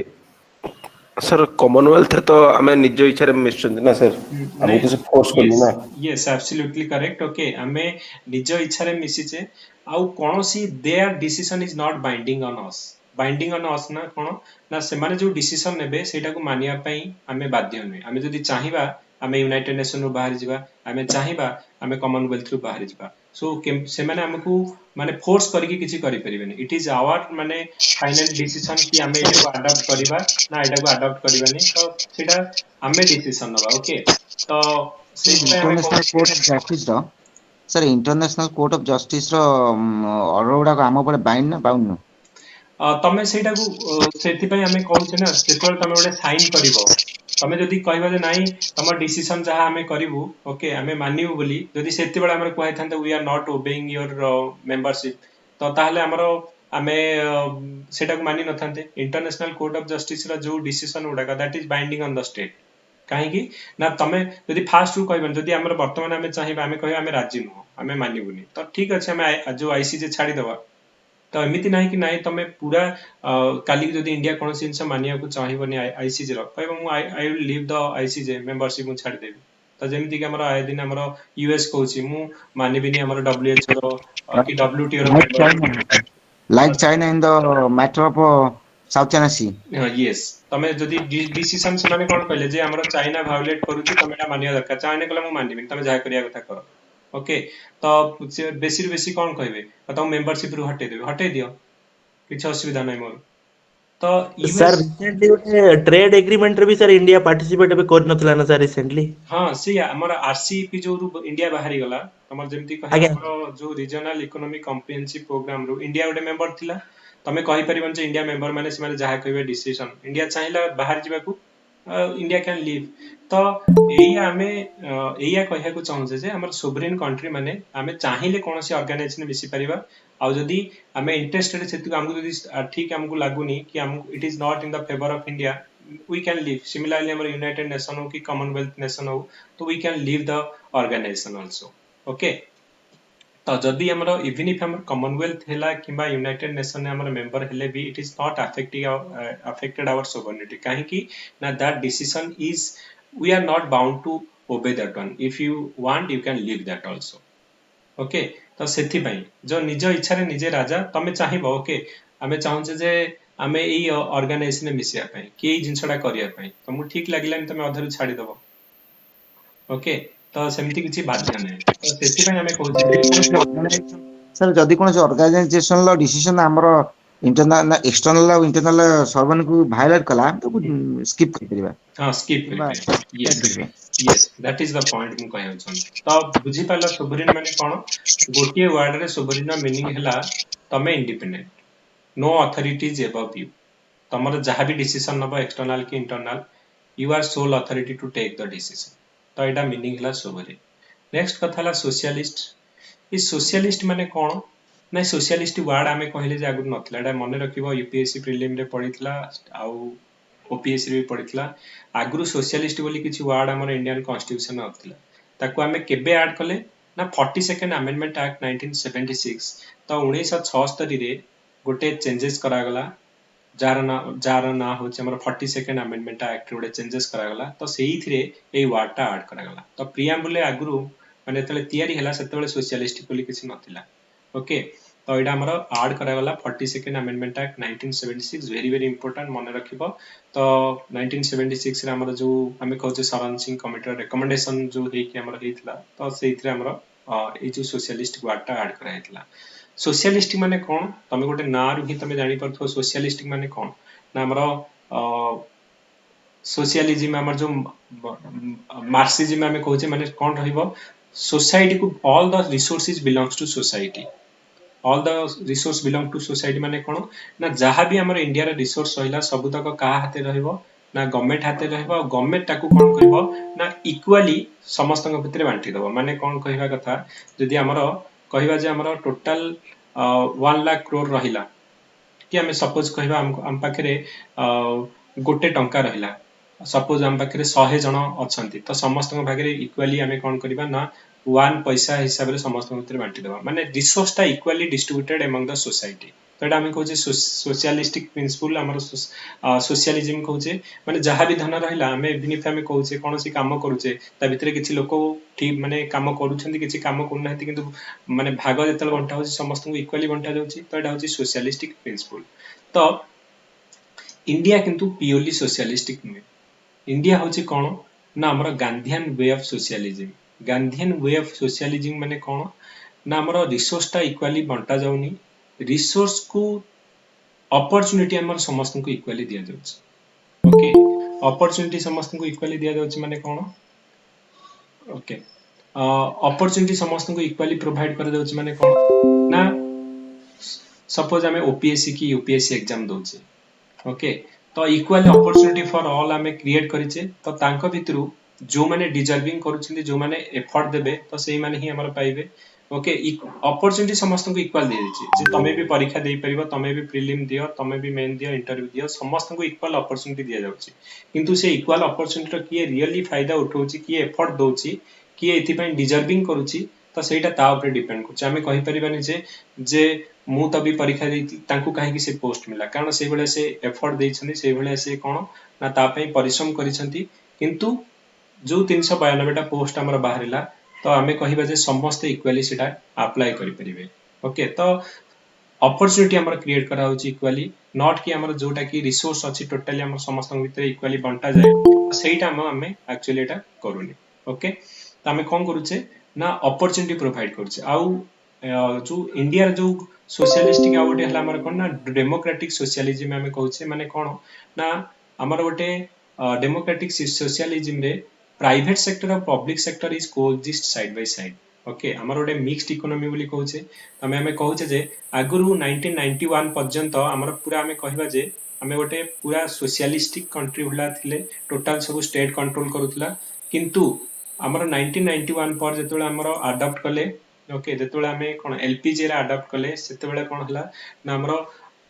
sir commonwealth तो आमे निज इच्छा रे मिसुଛନ୍ତି ना सर हमको तो से फोर्स करनी यस ना यस एब्सोल्युटली करेक्ट ओके आमे निज इच्छा रे मिसिचे आउ कोनोसी their decision is not binding on us ना कोन ना से माने जो डिसीजन नेबे सेटा को मानिया पई आमे बाध्य नै आमे जदी चाहिबा आमे यूनाइटेड नेशन रो बाहर जिबा आमे चाहिबा आमे कॉमनवेल्थ रो बाहर जिबा सो से माने हमकु माने फोर्स करके किछि करि परिबेनी इट इज आवर माने फाइनल डिसीजन कि आमे एटा को अडॉप्ट करिबा ना एटा को अडॉप्ट करिबानी तो सेटा आमे डिसीजन नबा ओके तो ସେଇଥିପାଇଁ ଆମେ इंटरनेशनल କହୁଛେ कोर्ट ऑफ जस्टिस रो sir international court of justice रो ऑर्डर गुडा आम पर बाइंड ना बाउंड नो ତମେ ସେଇଟାକୁ ସେଥିପାଇଁ ଆମେ କହୁଛେ ନା ଯେତେବେଳେ ତମେ ଗୋଟେ ସାଇନ୍ କରିବ ତମେ ଯଦି କହିବ ଯେ ନାଇଁ ତମ ଡିସିସନ ଯାହା ଆମେ କରିବୁ ଓକେ ଆମେ ମାନିବୁ ବୋଲି ଯଦି ସେତେବେଳେ ଆମର କୁହାଇଥାନ୍ତେ we are not obeying your membership ତ ତାହେଲେ ଆମର ଆମେ ସେଟାକୁ ମାନି ନଥାନ୍ତେ इंटरनेशनल कोर्ट ऑफ जस्टिस ର ଯୋଉ ଡିସିସନ ଗୁଡାକ that is binding on the state କାହିଁକି ନା ତମେ ଯଦି ଫାଷ୍ଟ ରୁ କହିବନି ଯଦି ଆମର ବର୍ତ୍ତମାନ ଆମେ ଚାହିଁବା ଆମେ କହିବା ଆମେ ରାଜି ନୁହଁ ଆମେ ମାନିବୁନି ତ ଠିକ ଅଛି ଆମେ ଯୋଉ ଆଇସିଜେ ଛାଡିଦବା ତ ଏମିତି ନାହିଁ କି ନାଇଁ ତମେ ପୁରା କାଲି ଯଦି इंडिया कौन जिनस मानिया को चाहिबनी आईसीजे रो कहबो मु I will leave the ICJ membership मु छाडी देबी तो जेमति कि हमर आए दिन हमर यूएस कहूची मु मानिबिनी हमर डब्ल्यूएचओ रो कि डब्ल्यूटीओ रो like member China in the matter of South China Sea yes तमे जदी डिसीजन से माने कोन कहले जे हमर चाइना वायोलेट करूची तमे एटा मानिया दरकार चाइना कहला मु मानिबिनी तमे जाय करिया कथा करो ओके तो बेसी बेसी कोन कहबे तो मेंबरशिप रु हटे दियो किछ असुविधा नै मोर तो सर यूएस रिसेंटली गोटे ट्रेड एग्रीमेंट रे भी सर इंडिया पार्टिसिपेट भी कर नथला ना सर रिसेंटली हाँ से हमर आरसीईपी जो रु इंडिया बाहरी गला हमर जेमति कहला आज्ञा हमर जो रीजनल इकोनॉमिक कॉम्प्रिहेंसिव प्रोग्राम रु इंडिया गोटे मेंबर थिला तमे कहि परिबन जे इंडिया मेंबर माने से माने जहा कहबे डिसीजन इंडिया चाहिला बाहर जिबाकू इंडिया कैन लीव तो एया आमे एया कहया को चाहू जे हमर सोवरेन कंट्री माने आमे चाहिले कोनोसी ऑर्गेनाइजेशन मिसि परिबा आ जदी आमे इंटरेस्टेड सेतु हमकु जदी ठीक हमकु लागुनी कि हम it is not in the favour of India we can leave similarly our united nation हो कि commonwealth nation हो तो we can leave the organization also okay तो जदि हमरो इवन इफ हमर commonwealth हैला किबा united nation हमर मेंबर हैले भी it is not affected our sovereignty काहे कि ना that decision is we are not bound to obey that one if you want you can leave that also okay तो सेथि पई जो निज इच्छा रे निजे राजा तमे चाहिबो ओके आमे चाहूचे जे आमे एई ऑर्गेनाइजेशन में मिसिया पई कि एई जिंसडा करिया पई तो मु ठीक लागिलानी तमे अधरु छाडी दबो ओके तो सेमति किछि बाध्य नै तो सेथि पई आमे कहूचे सर जदि कोन ऑर्गेनाइजेशन लो डिसीजन हमरो इंटरनल एक्सटर्नल और इंटरनल सर्वन को वायलेट कला तो स्किप कर परिबा हां स्किप करि yes yes that is the point मु कहय छन तो बुझी पाला सोवरेन माने कोन गोटिए वर्ड रे सोवरेन मीनिंग हैला तमे independent no authorities above you तमर जहाँ भी डिसीजन नब एक्सटर्नल कि internal you are sole authority to take the decision तो एटा मीनिंग हला सोवरेन नेक्स्ट कथा हला सोशलिस्ट इस सोशलिस्ट माने कोन नै सोशलिस्ट वर्ड आमे कहले जे आगु नथला एटा मने रखिबो यूपीएससी प्रीलिम रे पढितला आउ ओपीएससी रे पढितला आगु सोशलिस्ट बोली किछि वर्ड हमर इंडियन कॉन्स्टिट्यूशन नथला ताको आमे केबे ऐड कले ना 42nd अमेंडमेंट एक्ट 1976 तो 1976 रे गोटे चेंजेस करा गला जार ना होचे हमर 42nd अमेंडमेंट एक्ट गोटे चेंजेस करा गला तो सेही थिरे एई वर्ड टा ऐड करा गला तो प्रियम्बल आगु माने तले तयारी हला सेतेबेले सोशलिस्ट बोली किछि नथिला ओके तो एटा हमर ऐड करा गला 42nd amendment act 1976 very very important मने रखिबो तो 1976 रे हमर जो हमें कहउचे शरण सिंह कमिटी रिकमेंडेशन जो हे कि हमर हेतला तो सेहिथरे हमर ए जो सोशलिस्ट वर्ड टा ऐड करा हेतला सोशलिस्ट माने कोन तमे गोटे ना रु ही तमे जानि परथो सोशलिस्ट माने कोन ना हमर सोशलिज्म हमर जो मार्क्सिज्म हमें कहउचे माने कोन रहिबो सोसाइटी को all the resources belongs to society all the resource belong to society माने कोन ना जहां भी हमर इंडिया रे रिसोर्स होइला सब तक का हाते रहइबो ना गवर्नमेंट हाते रहइबो और गवर्नमेंट ताकू कोन करबो ना इक्वली समस्त भितर बांटी दबो माने कोन कहिबा कथा जदि हमर कहिबा जे हमर टोटल 1 लाख करोड़ रहिला कि हमें सपोज कहिबा हम पाखरे गोटे टंका रहिला सपोज हम पाखरे 100 जण अछंती तो समस्त भागरे इक्वली हमें कोन करबा ना वन पैसा हिसाब रे समस्त भितर बांटी देबा माने रिसोर्स टा equally distributed among the society तो एटा हम कहूचे सोशलिस्टिक प्रिंसिपल हमर सोशलिज्म कहूचे माने जहाँ भी धन रहिला हमें इवन इफ हमें कहूचे कोनोसी काम करूचे ता भितर किछि लोक ठीक माने काम करूछंती किछि काम करू नाहंती किंतु माने भाग जेतल बंटा होची समस्त को इक्वली बंटा जाउची तो एटा होची सोशलिस्टिक प्रिंसिपल तो इंडिया किंतु प्योरली सोशलिस्टिक नुहे इंडिया होची कोन ना हमर Gandhian way of socialism Gandhian way of socialism माने कोन ना हमर रिसोर्स टा इक्वली बंटा जाउनी रिसोर्स को अपॉर्चुनिटी हमर समस्त को इक्वली दिया जाउची ओके अपॉर्चुनिटी समस्त को इक्वली दिया जाउची माने कोन ओके अपॉर्चुनिटी समस्त को इक्वली प्रोवाइड कर जाउची माने कोन ना सपोज हमें ओपीएससी की यूपीएससी एग्जाम दोचे ओके तो इक्वल अपॉर्चुनिटी फॉर ऑल हमें क्रिएट करिचे तो तांको भितरु जो माने डिजर्विंग करूछंती जो माने एफर्ट देबे तो सेही माने ही हमर पाइबे ओके अपॉर्चुनिटी समस्त को इक्वल दे दिछि जे तमे भी परीक्षा देई परिबो तमे भी प्रीलिम दियो तमे भी मेन दियो इंटरव्यू दियो समस्त को इक्वल अपॉर्चुनिटी दिया जाउछि किंतु से इक्वल अपॉर्चुनिटी रो किए रियली फायदा उठौछि किए एफर्ट दोछि किए एथि पय डिजर्विंग करूछि तो सेटा ता ऊपर डिपेंड करछ हमें कहि परिबानी जे मु तभी परीक्षा देती तांकु काहे कि से पोस्ट मिला कारण से बेले से एफर्ट देइछन्ती से बेले से कोन ना ता पय परिश्रम करिसंती किंतु जो 392 टा पोस्ट हमर बाहरिला तो हमें कहिबा जे समस्त इक्वली सेटा अप्लाई करि परिबे ओके तो अपॉर्चुनिटी हमर क्रिएट करा होची इक्वली नॉट कि हमर जोटा कि रिसोर्स अछि टोटली हमर समस्त भीतर इक्वली बंटा जाय सेटा हमें एक्चुअली एटा करूनी ओके तो हमें कोन करूचे ना अपॉर्चुनिटी प्रोवाइड करछे आउ जो इंडिया जो सोशलिस्टिक आ गोटे हला हमर कोन ना डेमोक्रेटिक सोशलिज्म हमें कहूचे माने कोन ना हमर गोटे डेमोक्रेटिक सोशलिज्म रे प्राइवेट सेक्टर और public sector is coexist side by side okay हमर गोटे मिक्स्ड इकोनॉमी बोली कहूचे हमें कहूचे जे आगुरु 1991 पर्यंत हमर पूरा हमें कहबा जे हमें गोटे पूरा सोशलिस्टिक कंट्री भला थिले टोटल सब स्टेट कंट्रोल करूतला किंतु हमर 1991 पर जेतोला हमर अडॉप्ट कले ओके जेतोला हमें कोन एलपीजी रे अडॉप्ट कले सेते बेले कोन हला ना हमर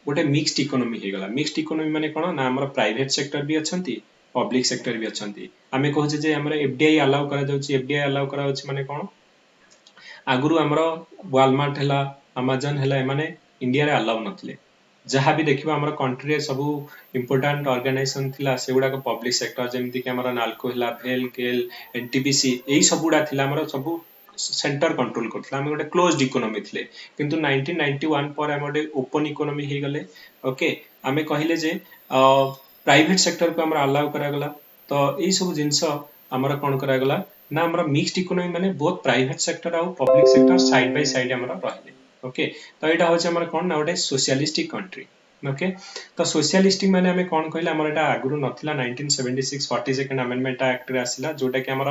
गोटे मिक्स्ड इकोनॉमी हे गला मिक्स्ड इकोनॉमी माने कोन ना हमर प्राइवेट सेक्टर भी अछंती पब्लिक सेक्टर भी अछंती हमें कहूचे जे हमर एफडीआई अलाउ करा जाउची एफडीआई अलाउ करा जाउची माने कोन आगुरु हमर वॉलमार्ट हला अमेज़न हला माने इंडिया रे अलाउ नथले जहाँ भी देखिबा हमर कंट्री रे सब इंपोर्टेंट ऑर्गेनाइजेशन थिला सेगुडा को पब्लिक सेक्टर जेमति कि हमर नाल्को हला भेल केल एनटीपीसी एई सबुडा थिला हमर सब सेंटर कंट्रोल करथला हम गोटे क्लोज्ड इकोनॉमी थिले किंतु 1991 पर हम गोटे ओपन इकोनॉमी हे गले ओके हमें कहिले जे प्राइवेट सेक्टर को हमरा अलाउ करा गला तो एई सब जिंस हमरा कोन करा गला ना हमरा मिक्स्ड इकोनॉमी माने बोथ प्राइवेट सेक्टर और public sector side by side हमरा रहले ओके तो एटा होचे हमरा कोन ना गोटे सोशलिस्टिक कंट्री ओके तो सोशलिस्टिक माने हमें कोन कहले हमर एटा आगुरु नथिला 1976 42nd अमेंडमेंट एक्ट रे आसिला जोटा कि हमर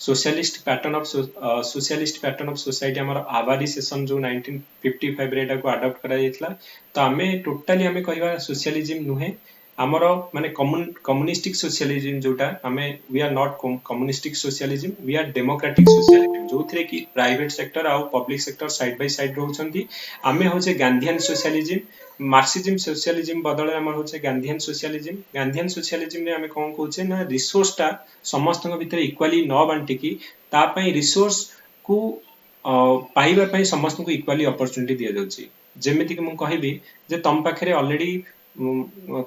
सोशलिस्ट पैटर्न ऑफ सोसाइटी हमर आवारी सेशन जो 1955 रे एटा को अडॉप्ट करा जायतला तो हमें टोटली हमें कहबा सोशलिज्म नुहे हमर माने कम्युनिस्टिक सोशलिज्म जोटा हमें we are not communistic socialism we are democratic socialism जो थरे कि प्राइवेट सेक्टर आ public sector side by side रहउछंती हमें होचे गांधीयन सोशलिज्म मार्क्सिज्म सोशलिज्म बदले हमर होचे गांधीयन सोशलिज्म रे हमें कोन कहउचे ना रिसोर्स टा समस्त भीतर इक्वली न बांटी की ता पई रिसोर्स को पाइबा पई समस्त को इक्वली अपॉर्चुनिटी दिया जाउची जेमिति कि म कहिबी जे तम पाखरे ऑलरेडी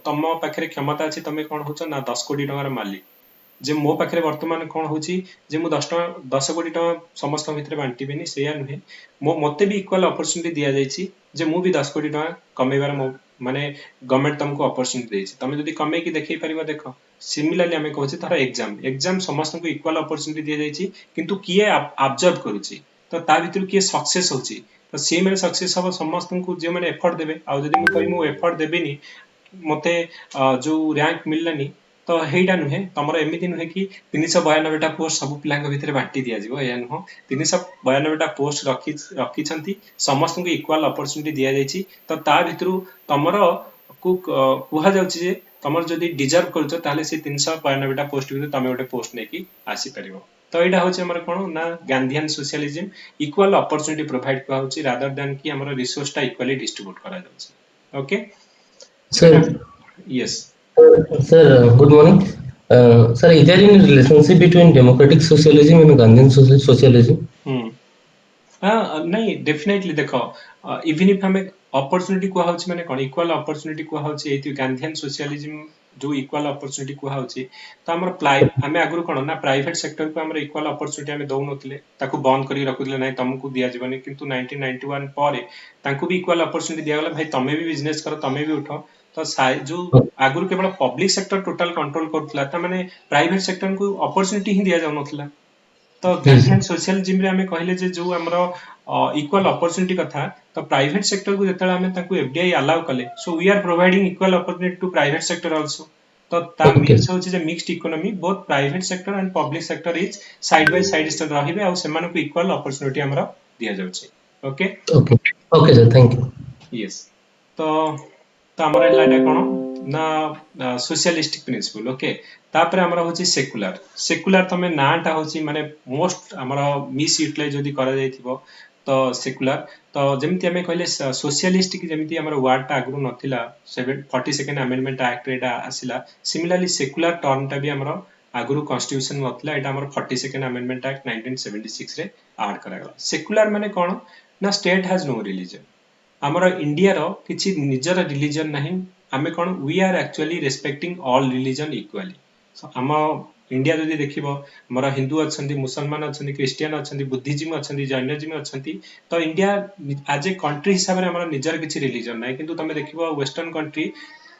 तम पाखरे क्षमता अछि तमे कोन होछ ना 10 कोटी टकार मालिक जे मो पाखरे वर्तमान कोन होची जे मु 10 कोटी टका समस्त भितर बांटीबेनी सेया नुहे मते भी इक्वल अपॉर्चुनिटी दिया जायछि जे मु भी 10 कोटी टका कमेबार माने गवर्नमेंट तुमको अपॉर्चुनिटी देछि तमे जदी कमे की देखै परिबा देखो सिमिलरली हमें कहछि तार एग्जाम समस्त को इक्वल अपॉर्चुनिटी दिया जायछि किंतु किए ऑब्जर्व करूछि तो ता भितर किए सक्सेस होछि तो से माने सक्सेस हम समस्त को जे माने एफर्ट देबे आ जदी मु कहि मु एफर्ट देबेनी मते जो रैंक मिललानी तो हेइडा नुहे तमरो एमिति नुहे कि 392 टा पोस्ट सब पिलांग भितर बांटी दिया जिवो या नुहो 392 टा पोस्ट रखी छंती समस्त को इक्वल अपॉर्चुनिटी दिया जायछि तो ता भितरु तमरो को कुहा जाउछि जे तमर जदी डिजर्व करछो ताले से 392 टा पोस्ट भितर तमे गोटे पोस्ट नेकी आसी परिबो तो एटा होचे हमर कोन ना Gandhian socialism equal opportunity provide करा होछि रादर देन कि हमर रिसोर्स टा इक्वली डिस्ट्रीब्यूट करा जाउछि okay Sir, yes sir, good morning. Sir, is there any relationship between democratic socialism and Gandhian socialism? नहीं डेफिनेटली देखो इवन इफ हमें अपॉर्चुनिटी कुआ होची माने कोन इक्वल अपॉर्चुनिटी कुआ होची एथि गांधीयन सोशलिज्म जो इक्वल अपॉर्चुनिटी कुआ होची तो हमर हमें आगुर कोन ना प्राइवेट सेक्टर को हमर इक्वल अपॉर्चुनिटी हमें दउ नथिले ताकू बंद करी रखुले नै तुमको दिया जीवनी किंतु 1991 पारे तांको भी इक्वल अपॉर्चुनिटी दिया गला भाई तमे भी बिजनेस करो तमे भी उठो तो जो आगुर केवल पब्लिक सेक्टर टोटल कंट्रोल करथला त माने प्राइवेट सेक्टर को अपॉर्चुनिटी ही दिया जाउ नथिला तो जी गांधीयन सर सोशलिज्म रे हमें कहले जे जो हमरो इक्वल अपॉर्चुनिटी कथा तो प्राइवेट सेक्टर को जेतला हमें तांको एफडीआई अलाउ कले so we are providing equal opportunity to private sector also तो ता ओके मीन्स होची जे mixed economy both private sector and public sector is side by side stand रहिबे आ सेमान को इक्वल अपॉर्चुनिटी हमरा दिया जाउची okay okay okay sir thank you yes तो तो हमर लाइटा कोन ना सोशलिस्टिक प्रिंसिपल ओके तापर हमरा होची सेकुलर सेकुलर तमे नाटा होची माने मोस्ट हमरा मिस यूटिलाइज जदी करा जायथिबो तो सेकुलर तो जेमति हमें कहले सोशलिस्टिक जेमति हमर वर्ड ता आगु नथिला 42nd अमेंडमेंट एक्ट रेटा आसिला सिमिलरली सेकुलर टर्म ता भी हमर आगु कॉन्स्टिट्यूशन नथिला एटा हमर 42nd अमेंडमेंट एक्ट 1976 रे ऐड करा गला सेकुलर माने कोन ना स्टेट हैज नो रिलीजन ଆମର ଇଣ୍ଡିଆର କିଛି ନିଜର ରିଲିଜନ ନାହିଁ ଆମେ କଣ we are actually respecting all religion equally ଆମ इंडिया ଯଦି ଦେଖିବ ଆମର ହିନ୍ଦୁ ଅଛନ୍ତି ମୁସଲମାନ ଅଛନ୍ତି ଖ୍ରୀଷ୍ଟିଆନ ଅଛନ୍ତି ବୁଦ୍ଧିଜିମ ଅଛନ୍ତି ଜୈନିଜିମ ଅଛନ୍ତି ତ ଇଣ୍ଡିଆ ଆଜ ଏ कंट्री ହିସାବରେ ଆମର ନିଜର କିଛି ରିଲିଜନ ନାହିଁ କିନ୍ତୁ ତମେ ଦେଖିବ वेस्टर्न कंट्री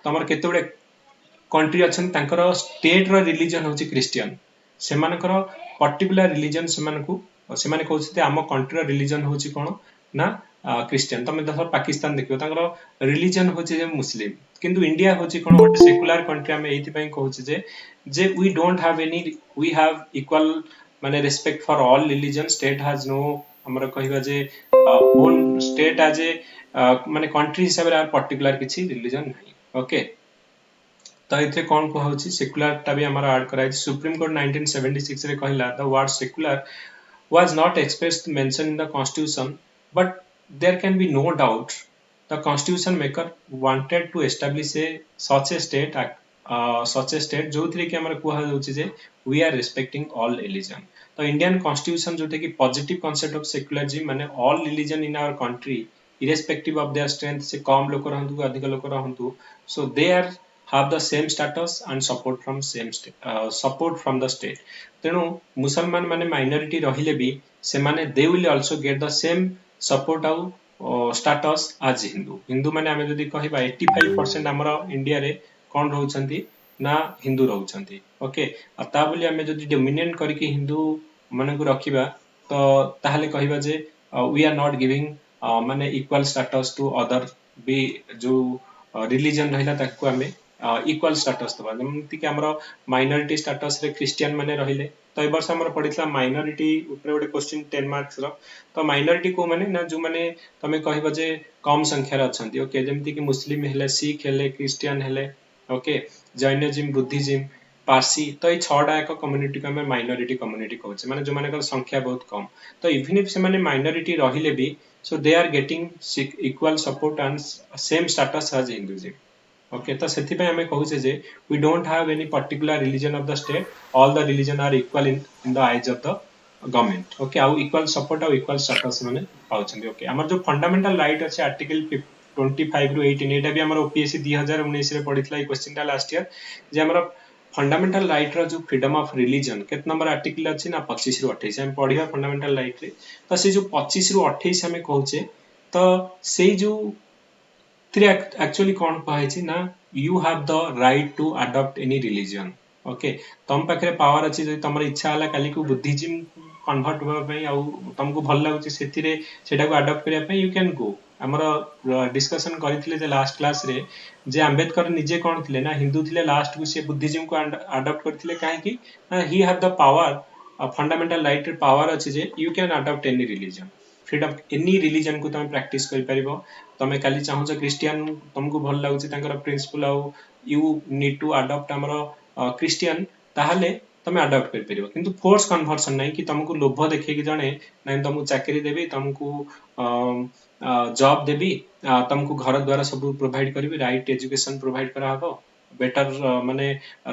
ତମର କେତେବେଳେ कंट्री ଅଛନ୍ତି ତାଙ୍କର ଷ୍ଟେଟ ର ରିଲିଜନ ହେଉଛି ଖ୍ରୀଷ୍ଟିଆନ ସେମାନଙ୍କର पर्टिकुलर रिलीजन ସେମାନଙ୍କୁ ସେମାନେ କହୁଛନ୍ତି ଆମ कंट्री ର ରିଲିଜନ ହେଉଛି କଣ ना क्रिश्चियन तमे देखो पाकिस्तान देखियो तांकर रिलीजन होचे जे मुस्लिम किंतु इंडिया होचे कोन गोटे सेकुलर कंट्री हम एथि पई कहूचे जे we don't have any we have equal माने respect for all religion state has no हमर कहबा जे ओन स्टेट एज ए माने कंट्री हिसाब रे पर्टिकुलर किछि रिलीजन नाही ओके तो इथे कोन कहूची सेकुलर ता भी हमर ऐड कराइ सुप्रीम कोर्ट 1976 रे कहला the word secular was not expressed mentioned in the constitution but there can be no doubt the constitution maker wanted to establish a such a state जो थी कि हमर कुहा जाउची जे we are respecting all religion तो Indian constitution जोटे कि पॉजिटिव कांसेप्ट ऑफ सेक्युलरिज्म माने all religion in our country irrespective of their strength से कम लोक रहंतु अधिक लोक रहंतु so they are have the same status and support from the state तेणु मुसलमान माने माइनॉरिटी रहिले भी से माने they will also get the same support आउ स्टेटस आज हिंदू हिंदू माने हमें जदी कहिबा 85% हमर इंडिया रे कोन रहउछंती ना हिंदू रहउछंती ओके ता बोली हमें जदी डोमिनेट करके हिंदू माने को रखिबा तो ताहले कहिबा जे वी आर नॉट गिविंग माने इक्वल स्टेटस टू अदर भी जो रिलीजन रहिला ताको हमें इक्वल स्टेटस दबा जेमति कि हमर माइनॉरिटी स्टेटस रे क्रिश्चियन माने रहिले तो ए वर्ष हमर पडितला माइनॉरिटी ऊपर गोटे क्वेश्चन 10 मार्क्स रो तो माइनॉरिटी को माने ना जो माने तमे कहबो जे कम संख्या रे अछंती ओके जेमति कि मुस्लिम हेले सिख हेले क्रिश्चियन हेले ओके जैनिज्म बुद्धिज्म पारसी तो ए छडा एक कम्युनिटी को हमें माइनॉरिटी कम्युनिटी कहउछे माने जो माने संख्या बहुत कम तो इवन इफ से माने माइनॉरिटी रहिले भी so they are getting equal support and same status as Hinduism okay तो सेति पे हमें कहउछे जे we don't have any particular religion of the state all the religion are equal in the eyes of the government okay आउ equal support आउ equal status माने पाउछन्ती okay हमर जो fundamental right अछि आर्टिकल 25 रु 18 एटा भी हमर ओपीएससी 2019 रे पढितला ई क्वेश्चन ता लास्ट ईयर जे हमर फंडामेंटल राइट रो जो फ्रीडम ऑफ रिलीजन केत नंबर आर्टिकल अछि ना 25 रु 28 हम पढिबा फंडामेंटल राइट रे तो से जो 25 रु 28 हमें कहउछे तो से जो एक्चुअली कौन कहे ना you have the right to adopt any religion okay तुम पाखे पावर अच्छी जो तुम इच्छा है काली को बुद्धिज्म कन्वर्ट होगा तुमको भल लगुच से अडॉप्ट करने यू कैन गो आमर डिस्कशन करते लास्ट क्लास रे जे आंबेडकर निजे कौन थे ना हिंदू थे लास्ट को सी बुद्धिज्म को अडॉप्ट करते कहीं he have the power fundamental right power अच्छी जे you can adopt any religion freedom any religion को तुम प्रैक्टिस कर परिबो तमे काली चाहूछ क्रिश्चियन तुमको भल लागुची तांकर प्रिंसिपल आउ यू नीड टू अडॉप्ट हमर क्रिश्चियन ताहले तमे अडॉप्ट कर परिबो किंतु फोर्स कन्वर्सन नहीं कि तुमको लोभ देखे कि जणे नहीं तुमको चाकरी देबी तुमको जॉब देबी तुमको घर द्वारा सब प्रोवाइड करबी राइट एजुकेशन प्रोवाइड करा हबो बेटर माने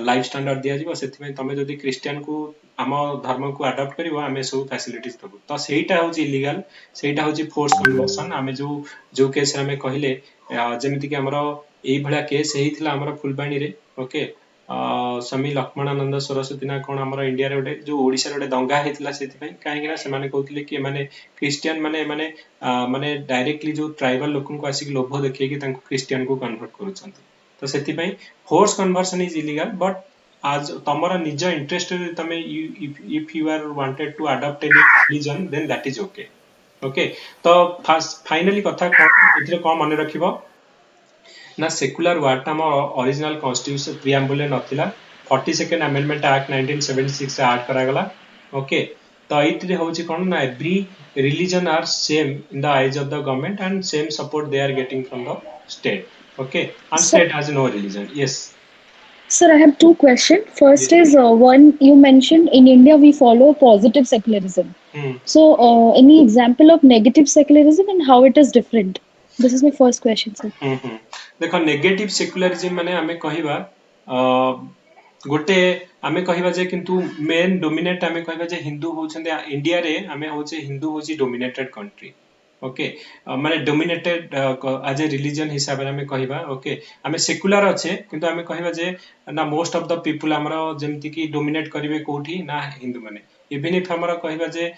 लाइफ स्टैंडर्ड दिया जिवो सेति तमे जदि क्रिश्चियन को आम धर्म को अडॉप्ट करिवो आमे सब फैसिलिटीज दबो तो सेटा होची इलीगल सेटा होची फोर्स कन्वर्सन आमे जो केस रे आमे कहिले जेमिति कि हमरो एई भळा केस हेइथिला हमरो फुलबाणी रे ओके स्वामी लक्ष्मणानंद सरस्वती ना कोन हमरो इंडिया रे गोटे जो ओडिसा रे गोटे दंगा हेइथिला सेति पई काहे कि ना से माने कहथिले कि माने क्रिश्चियन माने माने माने डायरेक्टली जो ट्राइबल लोकन को आसिक लोभ देखै कि तांको क्रिश्चियन को कन्वर्ट करूछंती तो सेति पई force conversion is illegal but आज तमरा निज इंटरेस्ट तमे if you are wanted to adopt any religion then that is okay okay तो फाइनली कथा इथरे को माने रखिबो ना सेकुलर वार्ड हम ओरिजिनल कॉन्स्टिट्यूशन प्रियम्बल नथिला 42nd अमेंडमेंट एक्ट 1976 से ऐड करा गला ओके तो इतरे होची कोन ना every religion are same in the eyes of the government and same support they are getting from the state okay and Sir, state has no religion yes sir, I have two questions. First yes is one you mentioned in India we follow positive secularism. hmm. So, any example of negative secularism and how it is different? This is my first question, sir. देखो negative secularism माने आमे कहिबा गोटे आमे कहिबा जे किंतु main dominate आमे कहिबा जे Hindu होछंदे India रे आमे होचे हिंदू होची डोमिनेटेड कंट्री ओके माने डोमिनेटेड एज ए रिलीजन हिसाब रे आमे कहिबा ओके आमे सेक्युलर अच्छे किंतु आमे कहिबा जे ना मोस्ट ऑफ द पीपल हमरो जेमति कि डोमिनेट करिवे कोठी ना हिंदू माने इवन इफ हमरो कहिबा जे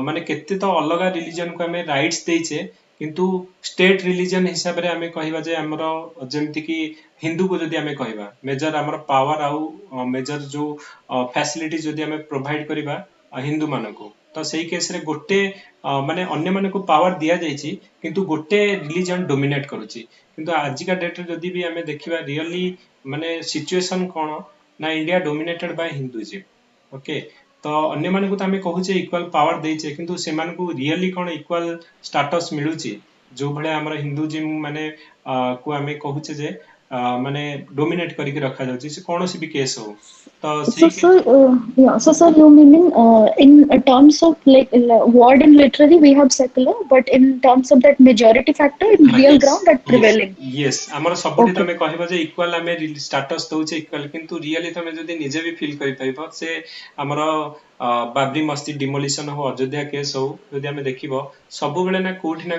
माने केते तो अलग रिलीजन को आमे राइट्स देइछे किंतु स्टेट रिलीजन हिसाब रे आमे कहिबा जे हमरो जेमति कि हिंदू को जदि आमे कहिबा मेजर हमरो पावर आउ मेजर जो फैसिलिटी जदि आमे प्रोवाइड करिबा हिंदू मानको तो सेही केस रे गोटे माने अन्य मानको पावर दिया जायछि किंतु गोटे रिलीजन डोमिनेट करूछि किंतु आजिका डेट रे जदि भी आमे देखिबा रियली माने सिचुएशन कोन ना India dominated by Hinduism okay तो अन्य मानको त आमे कहूचे इक्वल पावर देइछे किंतु से मानको रियली कोन इक्वल स्टेटस मिलुछि जो भले हमर हिंदुइज्म माने को आमे कहूचे जे माने डोमिनेट करिक रखा जाउछि से कोनोसी भी केस हो तो So, सेही sir, yeah. So, sir, you meaning in terms of like word and literally we have secular, but in terms of that majority factor in real yes ground that yes prevailing. yes हमर सबुठी Okay. तमे कहबा J equal आमे status दउचे equal किंतु really तमे जदि निजे भी feel करि पाइबो से हमर बाबरी मस्जिद डिमोलिशन हो अयोध्या केस हो जदि आमे देखिबो सब बेले ना कोठी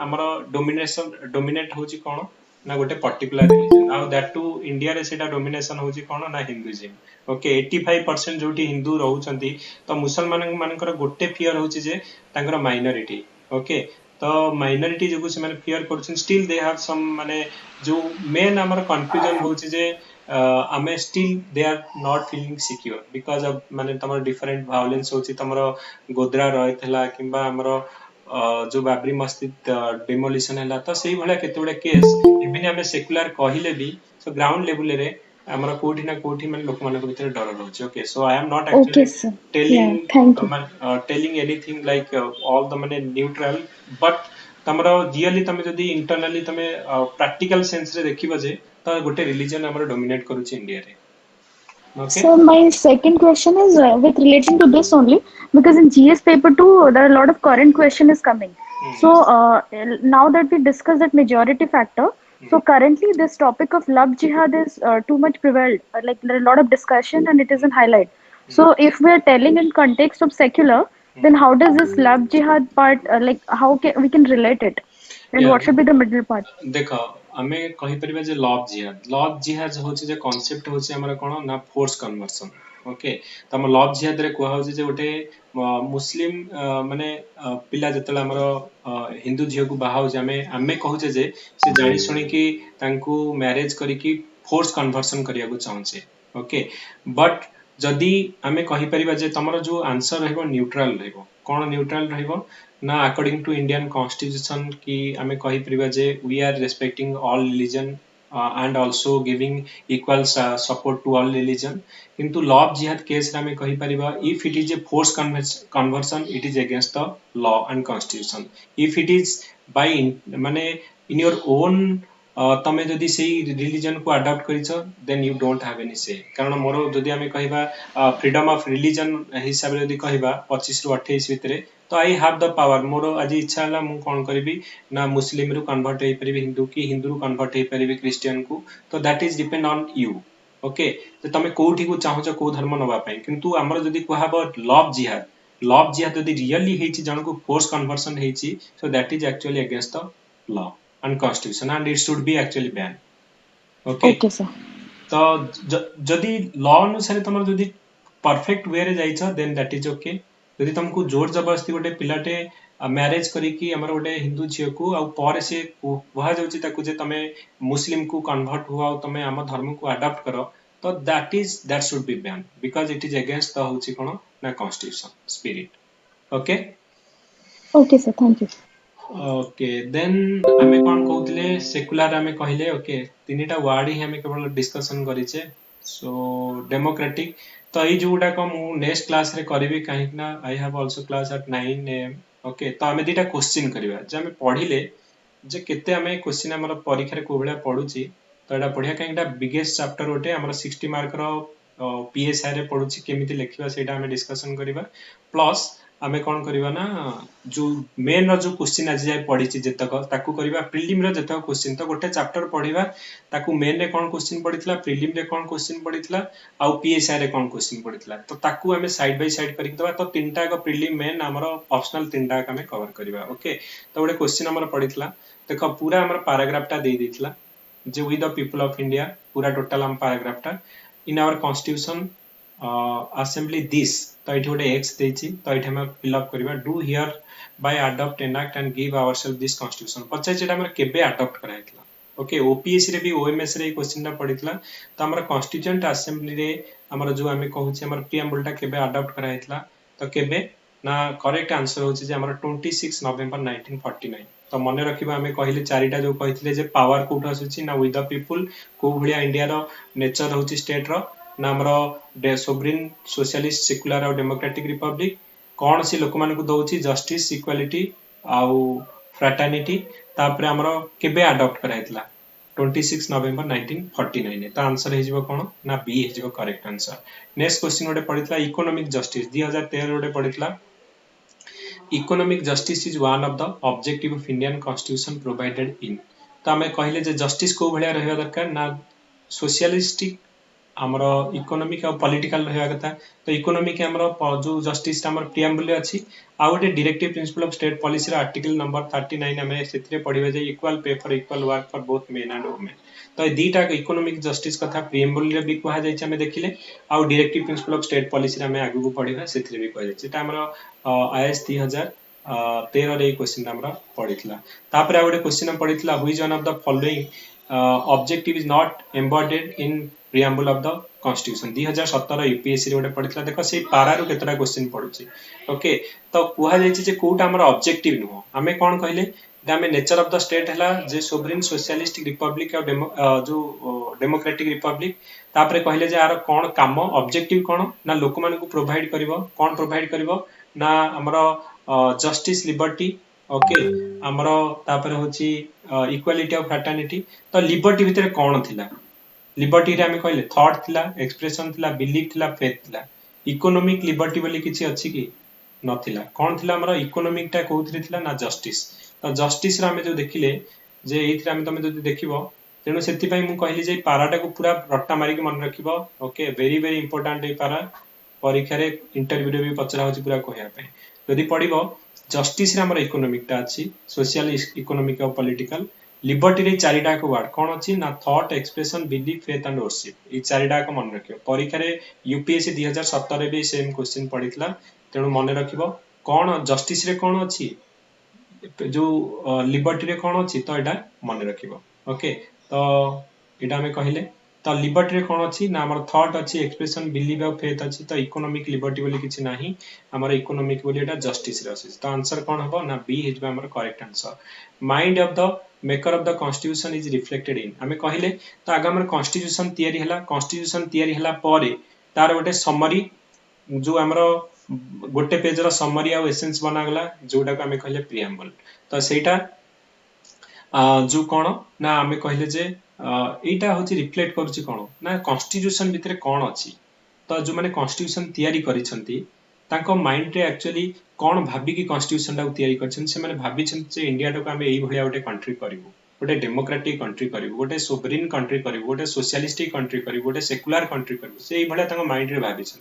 हमर डोमिनेट होची कोन ना गोटे पर्टिकुलर रिलीजन आउ दैट टू इंडिया रे सेटा डोमिनेशन होची कोन ना हिंदुइज्म ओके 85% जोटी हिंदू रहउचंती तो मुसलमान मानकर गोटे फियर होची जे तांकर माइनॉरिटी ओके तो माइनॉरिटी जो से माने फियर करछन स्टिल दे हैव सम माने जो मेन हमर कंफ्यूजन होची जे आमे still they are not feeling secure because of माने तमर डिफरेंट वायलेंस होची तमर गोदरा रहथला किबा हमर जो बाबरी मस्जिद डिमोलिशन हैला तो सेही भले केते बडे केस इबिन आमे सेक्युलर कहिले भी सो ग्राउंड लेवल रे हमर कोठी ना कोठी माने लोक मानक भीतर डर रहउची okay so I am not Okay, actually sir. telling Yeah. Thank you. telling anything like all the mane neutral but तमरो रियली तमे जदी इंटरनली तमे प्रैक्टिकल सेंस रे देखिबो जे त गोटे रिलीजन हमर डोमिनेट करूची इंडिया रे okay So my second question is with relating to this only because in GS paper 2 there are a lot of current question is coming. So yes now that we discussed that majority factor, so currently this topic of love jihad is too much prevailed. Like there are a lot of discussion and it is in highlight. So if we are telling in context of secular, then how does this love jihad part like how can we can relate it, and या what should be the middle part? देखो आमे कहि परिबा जे love जिहाद होची जे concept होची हमर कोन ना फोर्स कन्वर्सन ओके त हम लव जिहाद रे कोहा होची जे गोटे मुस्लिम माने पिला जतला हमर हिंदू झियो को बाहा होची आमे कहूचे जे से जानि सुनि कि तांकू मैरिज करी कि फोर्स कन्वर्सन करिया को चाहूचे ओके बट जदी आमे कहि परिबा जे तमरो जो आंसर रहबो न्यूट्रल रहबो कोन न्यूट्रल रहबो ना अकॉर्डिंग टू इंडियन कॉन्स्टिट्यूशन की आमे कहि परिबा जे we are respecting all religion and also giving equal support to all religion किंतु लव जिहाद केस रे आमे कहि परिबा if it is a force conversion it is against the law and constitution if it is by माने in your own तमे जदि सेही religion को adopt करिछ then you don't have any से कारण मोर जदि आमे कहबा फ्रीडम ऑफ रिलीजन हिसाब रे जदि कहबा 25 रु 28 भितरे तो I have the power more आज इच्छा हला मु कोन करबी ना मुस्लिम रु कन्वर्ट हे परिबी हिंदू की हिंदू रु कन्वर्ट हे परिबी क्रिश्चियन को तो that is depend on you okay तो तमे कोठी को चाहो छ को धर्म नबा पई किंतु हमर जदि कहबा लव जिहाद जदि रियली हेछि जन को फोर्स कन्वर्सन हेछि so that is actually against the law and constitution and it should be actually banned okay Okay, sir. तो जदि लॉ अनुसार तुम जदि परफेक्ट वे रे जाइछ देन दैट इज ओके जदि तुमको जोर जबरदस्ती गोटे पिलाटे मैरिज करिकी हमर गोटे हिंदू झियो को आ पर से वहा जाउची ताकू जे तमे मुस्लिम को कन्वर्ट हुआ तमे हम धर्म को अडॉप्ट करो तो that should be ban because it is against the होची कोन ना constitution spirit okay Okay, sir. Thank you. Okay then आमे कोन कहउतले सेकुलर आमे कहले ओके तीनटा वर्ड ही आमे केवल डिस्कशन करिचे सो डेमोक्रेटिक तो ई जोटा को मु नेक्स्ट क्लास रे करबी काहे ना I have also class at 9 am okay तो आमे दीटा क्वेश्चन करबा जे आमे पढिले जे केते आमे क्वेश्चन हमर परीक्षा रे कोबेला पढुची तो एटा पढिया काहेटा बिगेस्ट चैप्टर ओटे हमर 60 मार्क रो पीएसआई रे पढुची केमिति लेखिबा सेटा आमे डिस्कशन करबा प्लस आमे कोन करबा ना जो मेन रो जो क्वेश्चन आज जाय पढिची जेतक ताकू करबा प्रीलिम रो जेतक क्वेश्चन तो गोटे चैप्टर पढिबा ताकू मेन रे कोन क्वेश्चन पढितला प्रीलिम रे कोन क्वेश्चन पढितला आ पीएसआई रे कोन क्वेश्चन पढितला तो ताकू आमे साइड बाय साइड करिक दबा तो तीनटा को प्रीलिम मेन हमरो ऑप्शनल तीनटा का आमे कवर करबा ओके तो गोटे क्वेश्चन हमरो पढितला देखो पूरा हमर पैराग्राफ टा दे दितला जे we the people of India पूरा टोटल हम पैराग्राफ टा in our constitution assembly this तो ये गोटे एक्स देछि तो ये हम फिल अप करबा do hereby adopt enact and give ourselves this constitution पछे जेटा हमर केबे अडॉप्ट कराइतला ओके ओपीएससी रे भी ओएमएस रे क्वेश्चन टा पडितला तो हमर कॉन्स्टिट्यूएंट असेंबली रे हमर जो हमें कहूछि हमर प्रीएम्बल टा केबे अडॉप्ट कराइतला तो केबे ना करेक्ट आंसर होछि जे हमर 26 नवंबर 1949 तो मने रखिबा हमें कहिले चारिटा जो कहितले जे पावर कोठ आसुछि ना विथ द पीपल को भलिया इंडिया रो नेचर होछि स्टेट रो ना हमर सोवरेन सोशलिस्ट सेक्युलर और डेमोक्रेटिक रिपब्लिक कौन सी लोक मान को दउछि जस्टिस इक्वालिटी आउ फ्रैटर्निटी तापर हमर केबे अडॉप्ट कराइतला 26 नवंबर 1949 तो आंसर हे जिवो कोन ना बी हे जिवो करेक्ट आंसर नेक्स्ट क्वेश्चन ओडे पडितला इकोनॉमिक जस्टिस 2013 ओडे पडितला economic justice is one of the objective of Indian constitution provided in तो हमें कहले जे जस्टिस को भलिया रहबा दरकार ना सोशलिस्टिक हमरो इकोनॉमिक और पॉलिटिकल रहबा कथा तो इकोनॉमिक हमरो जो जस्टिस हमर प्रीएम्बल रे अछि आ गोटे directive principle of state policy रे आर्टिकल नंबर 39 हमें सेतिरे पढिबा जे equal pay for equal work for both men and women तो ए दीटा इकोनॉमिक जस्टिस कथा प्रीएम्बल रे भी कहा जाय छै हमें देखिले आ directive principle of state policy रे हमें आगु को पढिबा सेतिरे भी कहा जाय छै एटा हमरो आईएएस 2013 रे क्वेश्चन हमरो पढितला तापर आ गोटे क्वेश्चन हम पढितला which one of the following objective is not embedded in preamble of the constitution 2017 UPSC रे गोटे पढितला देखो से पारा रो केतरा क्वेश्चन पढुची ओके तो कुहा जायछि जे कोटा हमर ऑब्जेक्टिव नुहो हमें कोन कहले हमें नेचर ऑफ द स्टेट हला जे सोवरेन सोशलिस्टिक रिपब्लिक और जो डेमोक्रेटिक रिपब्लिक तापरे कहले जे आरो कोन काम ऑब्जेक्टिव कोन ना लोक मान को प्रोवाइड करबो कोन प्रोवाइड करबो ना हमरो जस्टिस लिबर्टी ओके हमरो तापरे होची इक्वालिटी ऑफ फ्रैटर्निटी तो लिबर्टी भितरे कोन थिला लिबर्टी रे हमें कहले थॉट थिला एक्सप्रेशन थिला बिलीफ थिला फेथ थिला इकोनॉमिक लिबर्टी बोली किछि अछि कि नथिला कोन थिला हमरो इकोनॉमिक टा कोउथि थिला ना जस्टिस तो जस्टिस रे हमें जो देखिले जे एथि हमें तमे जदि देखिबो तेनो सेति पई मु कहली जे पाराटा को पूरा रट्टा मारी के मन रखिबो ओके वेरी वेरी इंपोर्टेंट ए पारा परीक्षा रे इंटरव्यू रे भी पचरा होछि पूरा कहया पे जदि पढिबो जस्टिस रे हमर इकोनॉमिक टा अछि सोशल इकोनॉमिक और पॉलिटिकल लिबर्टी रे चारिटा को वर्ड कोन अछि ना thought expression belief faith and worship ई चारिटा को मन रखियो परीक्षा रे यूपीएससी 2017 रे भी सेम क्वेश्चन पढितला तेनु मन रखिबो कोन जस्टिस रे कोन अछि जो लिबर्टी रे कोन अछि तो एटा मन रखिबो ओके तो एटा हमें कहले तो लिबर्टी रे कोन अछि ना हमर थॉट अछि एक्सप्रेशन बिलीफ और फेथ अछि तो इकोनॉमिक लिबर्टी बोली किछि नाही हमर इकोनॉमिक बोली एटा जस्टिस रे अछि तो आंसर कोन हबो ना बी हिजबा हमर correct answer mind of the maker of the constitution is reflected in हमें कहले तो आगे हमर कॉन्स्टिट्यूशन तयारी हला परे तार गोटे समरी जो हमरो गोटे पेज रो समरी आ एसेंस बना गला जोटा को हमें कहले प्रीएम्बल तो सेटा जो कौन ना आमे कहले जे एटा होची रिफ्लेक्ट करूची कौन ना कॉन्स्टिट्यूशन भितरे कौन अछि तो जो माने कॉन्स्टिट्यूशन तयारी करिसंती तांको माइंड रे एक्चुअली कौन भाबी कि कॉन्स्टिट्यूशन टा तयारी करछन से माने भाबी जे इंडिया टाको आमे एई भलिया गोटे कंट्री करिवु गोटे डेमोक्रेटिक कंट्री करिवु गोटे सोवरेन कंट्री करिवु गोटे सोशलिस्टिक कंट्री करिवु गोटे सेकुलर कंट्री करिवु से एई भलिया तांको माइंड रे भाबी छन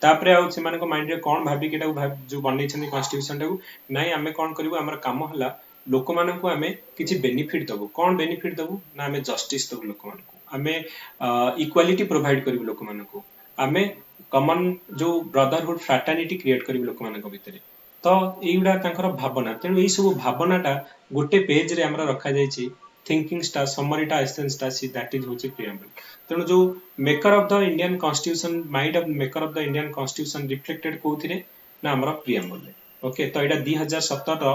तापरे आउ से माने को माइंड रे कौन भाबी कि जो बनै छन कॉन्स्टिट्यूशन टाको नाइ आमे कौन करिवु हमर काम हला लोक मानकु आमे किछि बेनिफिट दबु कौन बेनिफिट दबु ना आमे जस्टिस दबु लोक मानकु आमे इक्वालिटी प्रोवाइड करिवु लोक मानकु आमे कॉमन जो ब्रदरहुड फ्रैटर्निटी क्रिएट करिवु लोक मानक भितरे तो एइगुडा तांकर भावना तेणु एई सब भावनाटा गोटे पेज रे हमरा रखा जायछि थिंकिंग स्टार समरीटा एसेंस टा सी दैट इज होछि प्रिएम्बल तेणु जो maker of the Indian constitution mind of maker of the Indian constitution reflected कोथिरे ना हमरा प्रिएम्बल रे ओके तो एटा 2017 रो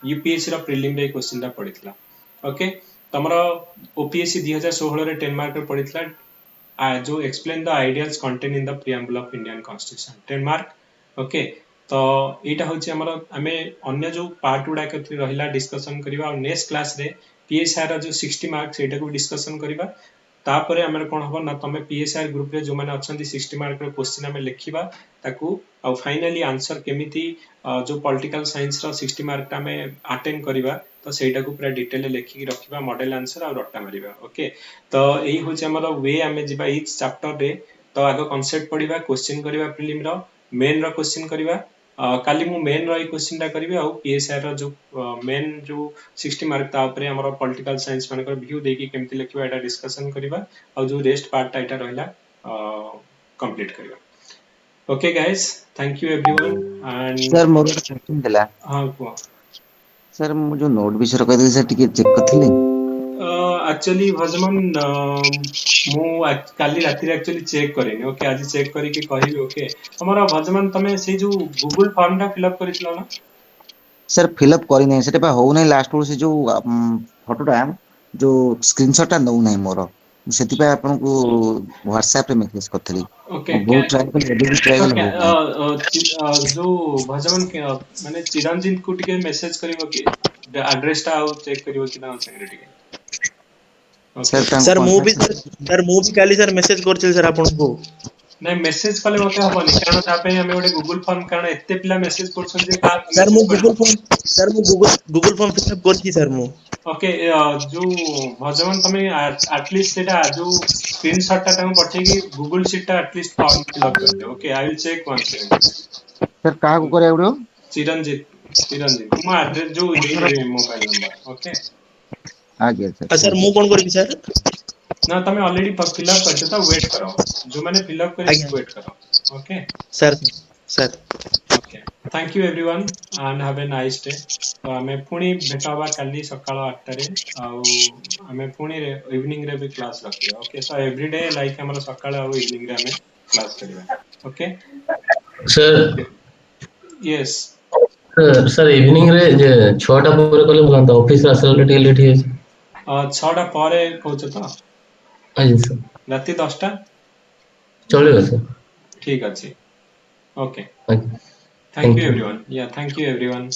यूपीएससी रो प्रीलिम रे क्वेश्चन टा पडितला ओके तमरो ओपीएससी 2016 रे 10 मार्क रे पडितला जो explain the ideals contain in the preamble of Indian constitution 10 mark okay तो एटा होची हमर हमें अन्य जो पार्ट गुडा कथि रहिला डिस्कशन करिवा और नेक्स्ट क्लास रे पीएसआर रो जो 60 मार्क्स एटा को डिस्कशन करिवा तापरे हमर कोन हबो ना तमे पीएसआर ग्रुप रे जो माने अछंती 60 मार्क रो क्वेश्चन हमें लिखिबा ताकू आ फाइनली आंसर केमिति जो पॉलिटिकल साइंस रो 60 मार्क ता हमें अटेंड करिवा तो सेटा को पूरा डिटेल ले लिखि रखिबा मॉडल आंसर और रट्टा मारिबा ओके तो एही होची हमर वे हमें जिबा ईच चैप्टर रे तो आगो कांसेप्ट पढिबा क्वेश्चन करिबा प्रीलिम रो मेन रो क्वेश्चन करिबा काली मु मेन रो क्वेश्चन टा करिवे आ पीएसआर रो जो मेन जो 60 मार्क ता ऊपर हमर पॉलिटिकल साइंस मानकर व्यू देकी केमति लिखिबा एटा डिस्कशन करिबा आ जो रेस्ट पार्ट ता एटा रहला कंप्लीट करिबा okay guys thank you everyone and sir more question दिला हां को सर मु जो नोट विषय कहते सर टिके चेक करथिले एक्चुअली भजमन मु काली राती एक्चुअली चेक करेनी ओके आज चेक करी के कहिबे ओके हमरा भजमन तमे से जो गूगल फॉर्म टा फिल अप करितलो ना सर फिलअप करी नहीं सेटा हो नहीं लास्ट से जो फोटोटा जो स्क्रीनशॉट टा नौ नहीं मोर सेति पे आपन को व्हाट्सएप रे मैसेज करथली ओके बहुत ट्राई कर एबी ट्राई कर जो भजमन के माने चिरंजीव को टिके मैसेज करिवो कि एड्रेस टा आउ चेक करिवो कि ना संगे टिके ओके सर सर मु भी काली सर मेसेज करछिल सर आपन को नहीं मेसेज कले मते हबनी कारण ता पे हमें ओडे गूगल फॉर्म कारण एत्ते पिला मेसेज करछन जे का सर मु गूगल फॉर्म फिलअप करछि सर मु ओके जो भजमन तमे एटलीस्ट सेटा जो स्क्रीनशॉट टा तमे पठे कि गूगल शीट टा एटलीस्ट फॉर्म फिल अप कर दे okay I will check one second sir का को करे उडो चिरंजीव तुम एड्रेस जो दे मोबाइल नंबर ओके आ गया सर सर मु कोन करबी सर ना तमे ऑलरेडी फिल अप करछो त वेट करो जो मैंने फिल अप करे आज्ञा। वेट करो okay sir sir okay thank you everyone and have a nice day तो हमें पुणी भेटाबा काली सकाळ 8 रे आउ हमें पुणी रे इवनिंग रे भी क्लास रखियो ओके सो एवरीडे लाइक हमरा सकाळ आउ इवनिंग रे हमें क्लास करिया okay sir yes sir evening रे जे 6टा पूरा कले बोलंता ऑफिस रे आसले टिके लेट हे 6टा परे कहछ तो आजी सर राती 10टा चलियो सर ठीक अछि ओके आज्ञा। थैंक यू एवरीवन या थैंक यू एवरीवन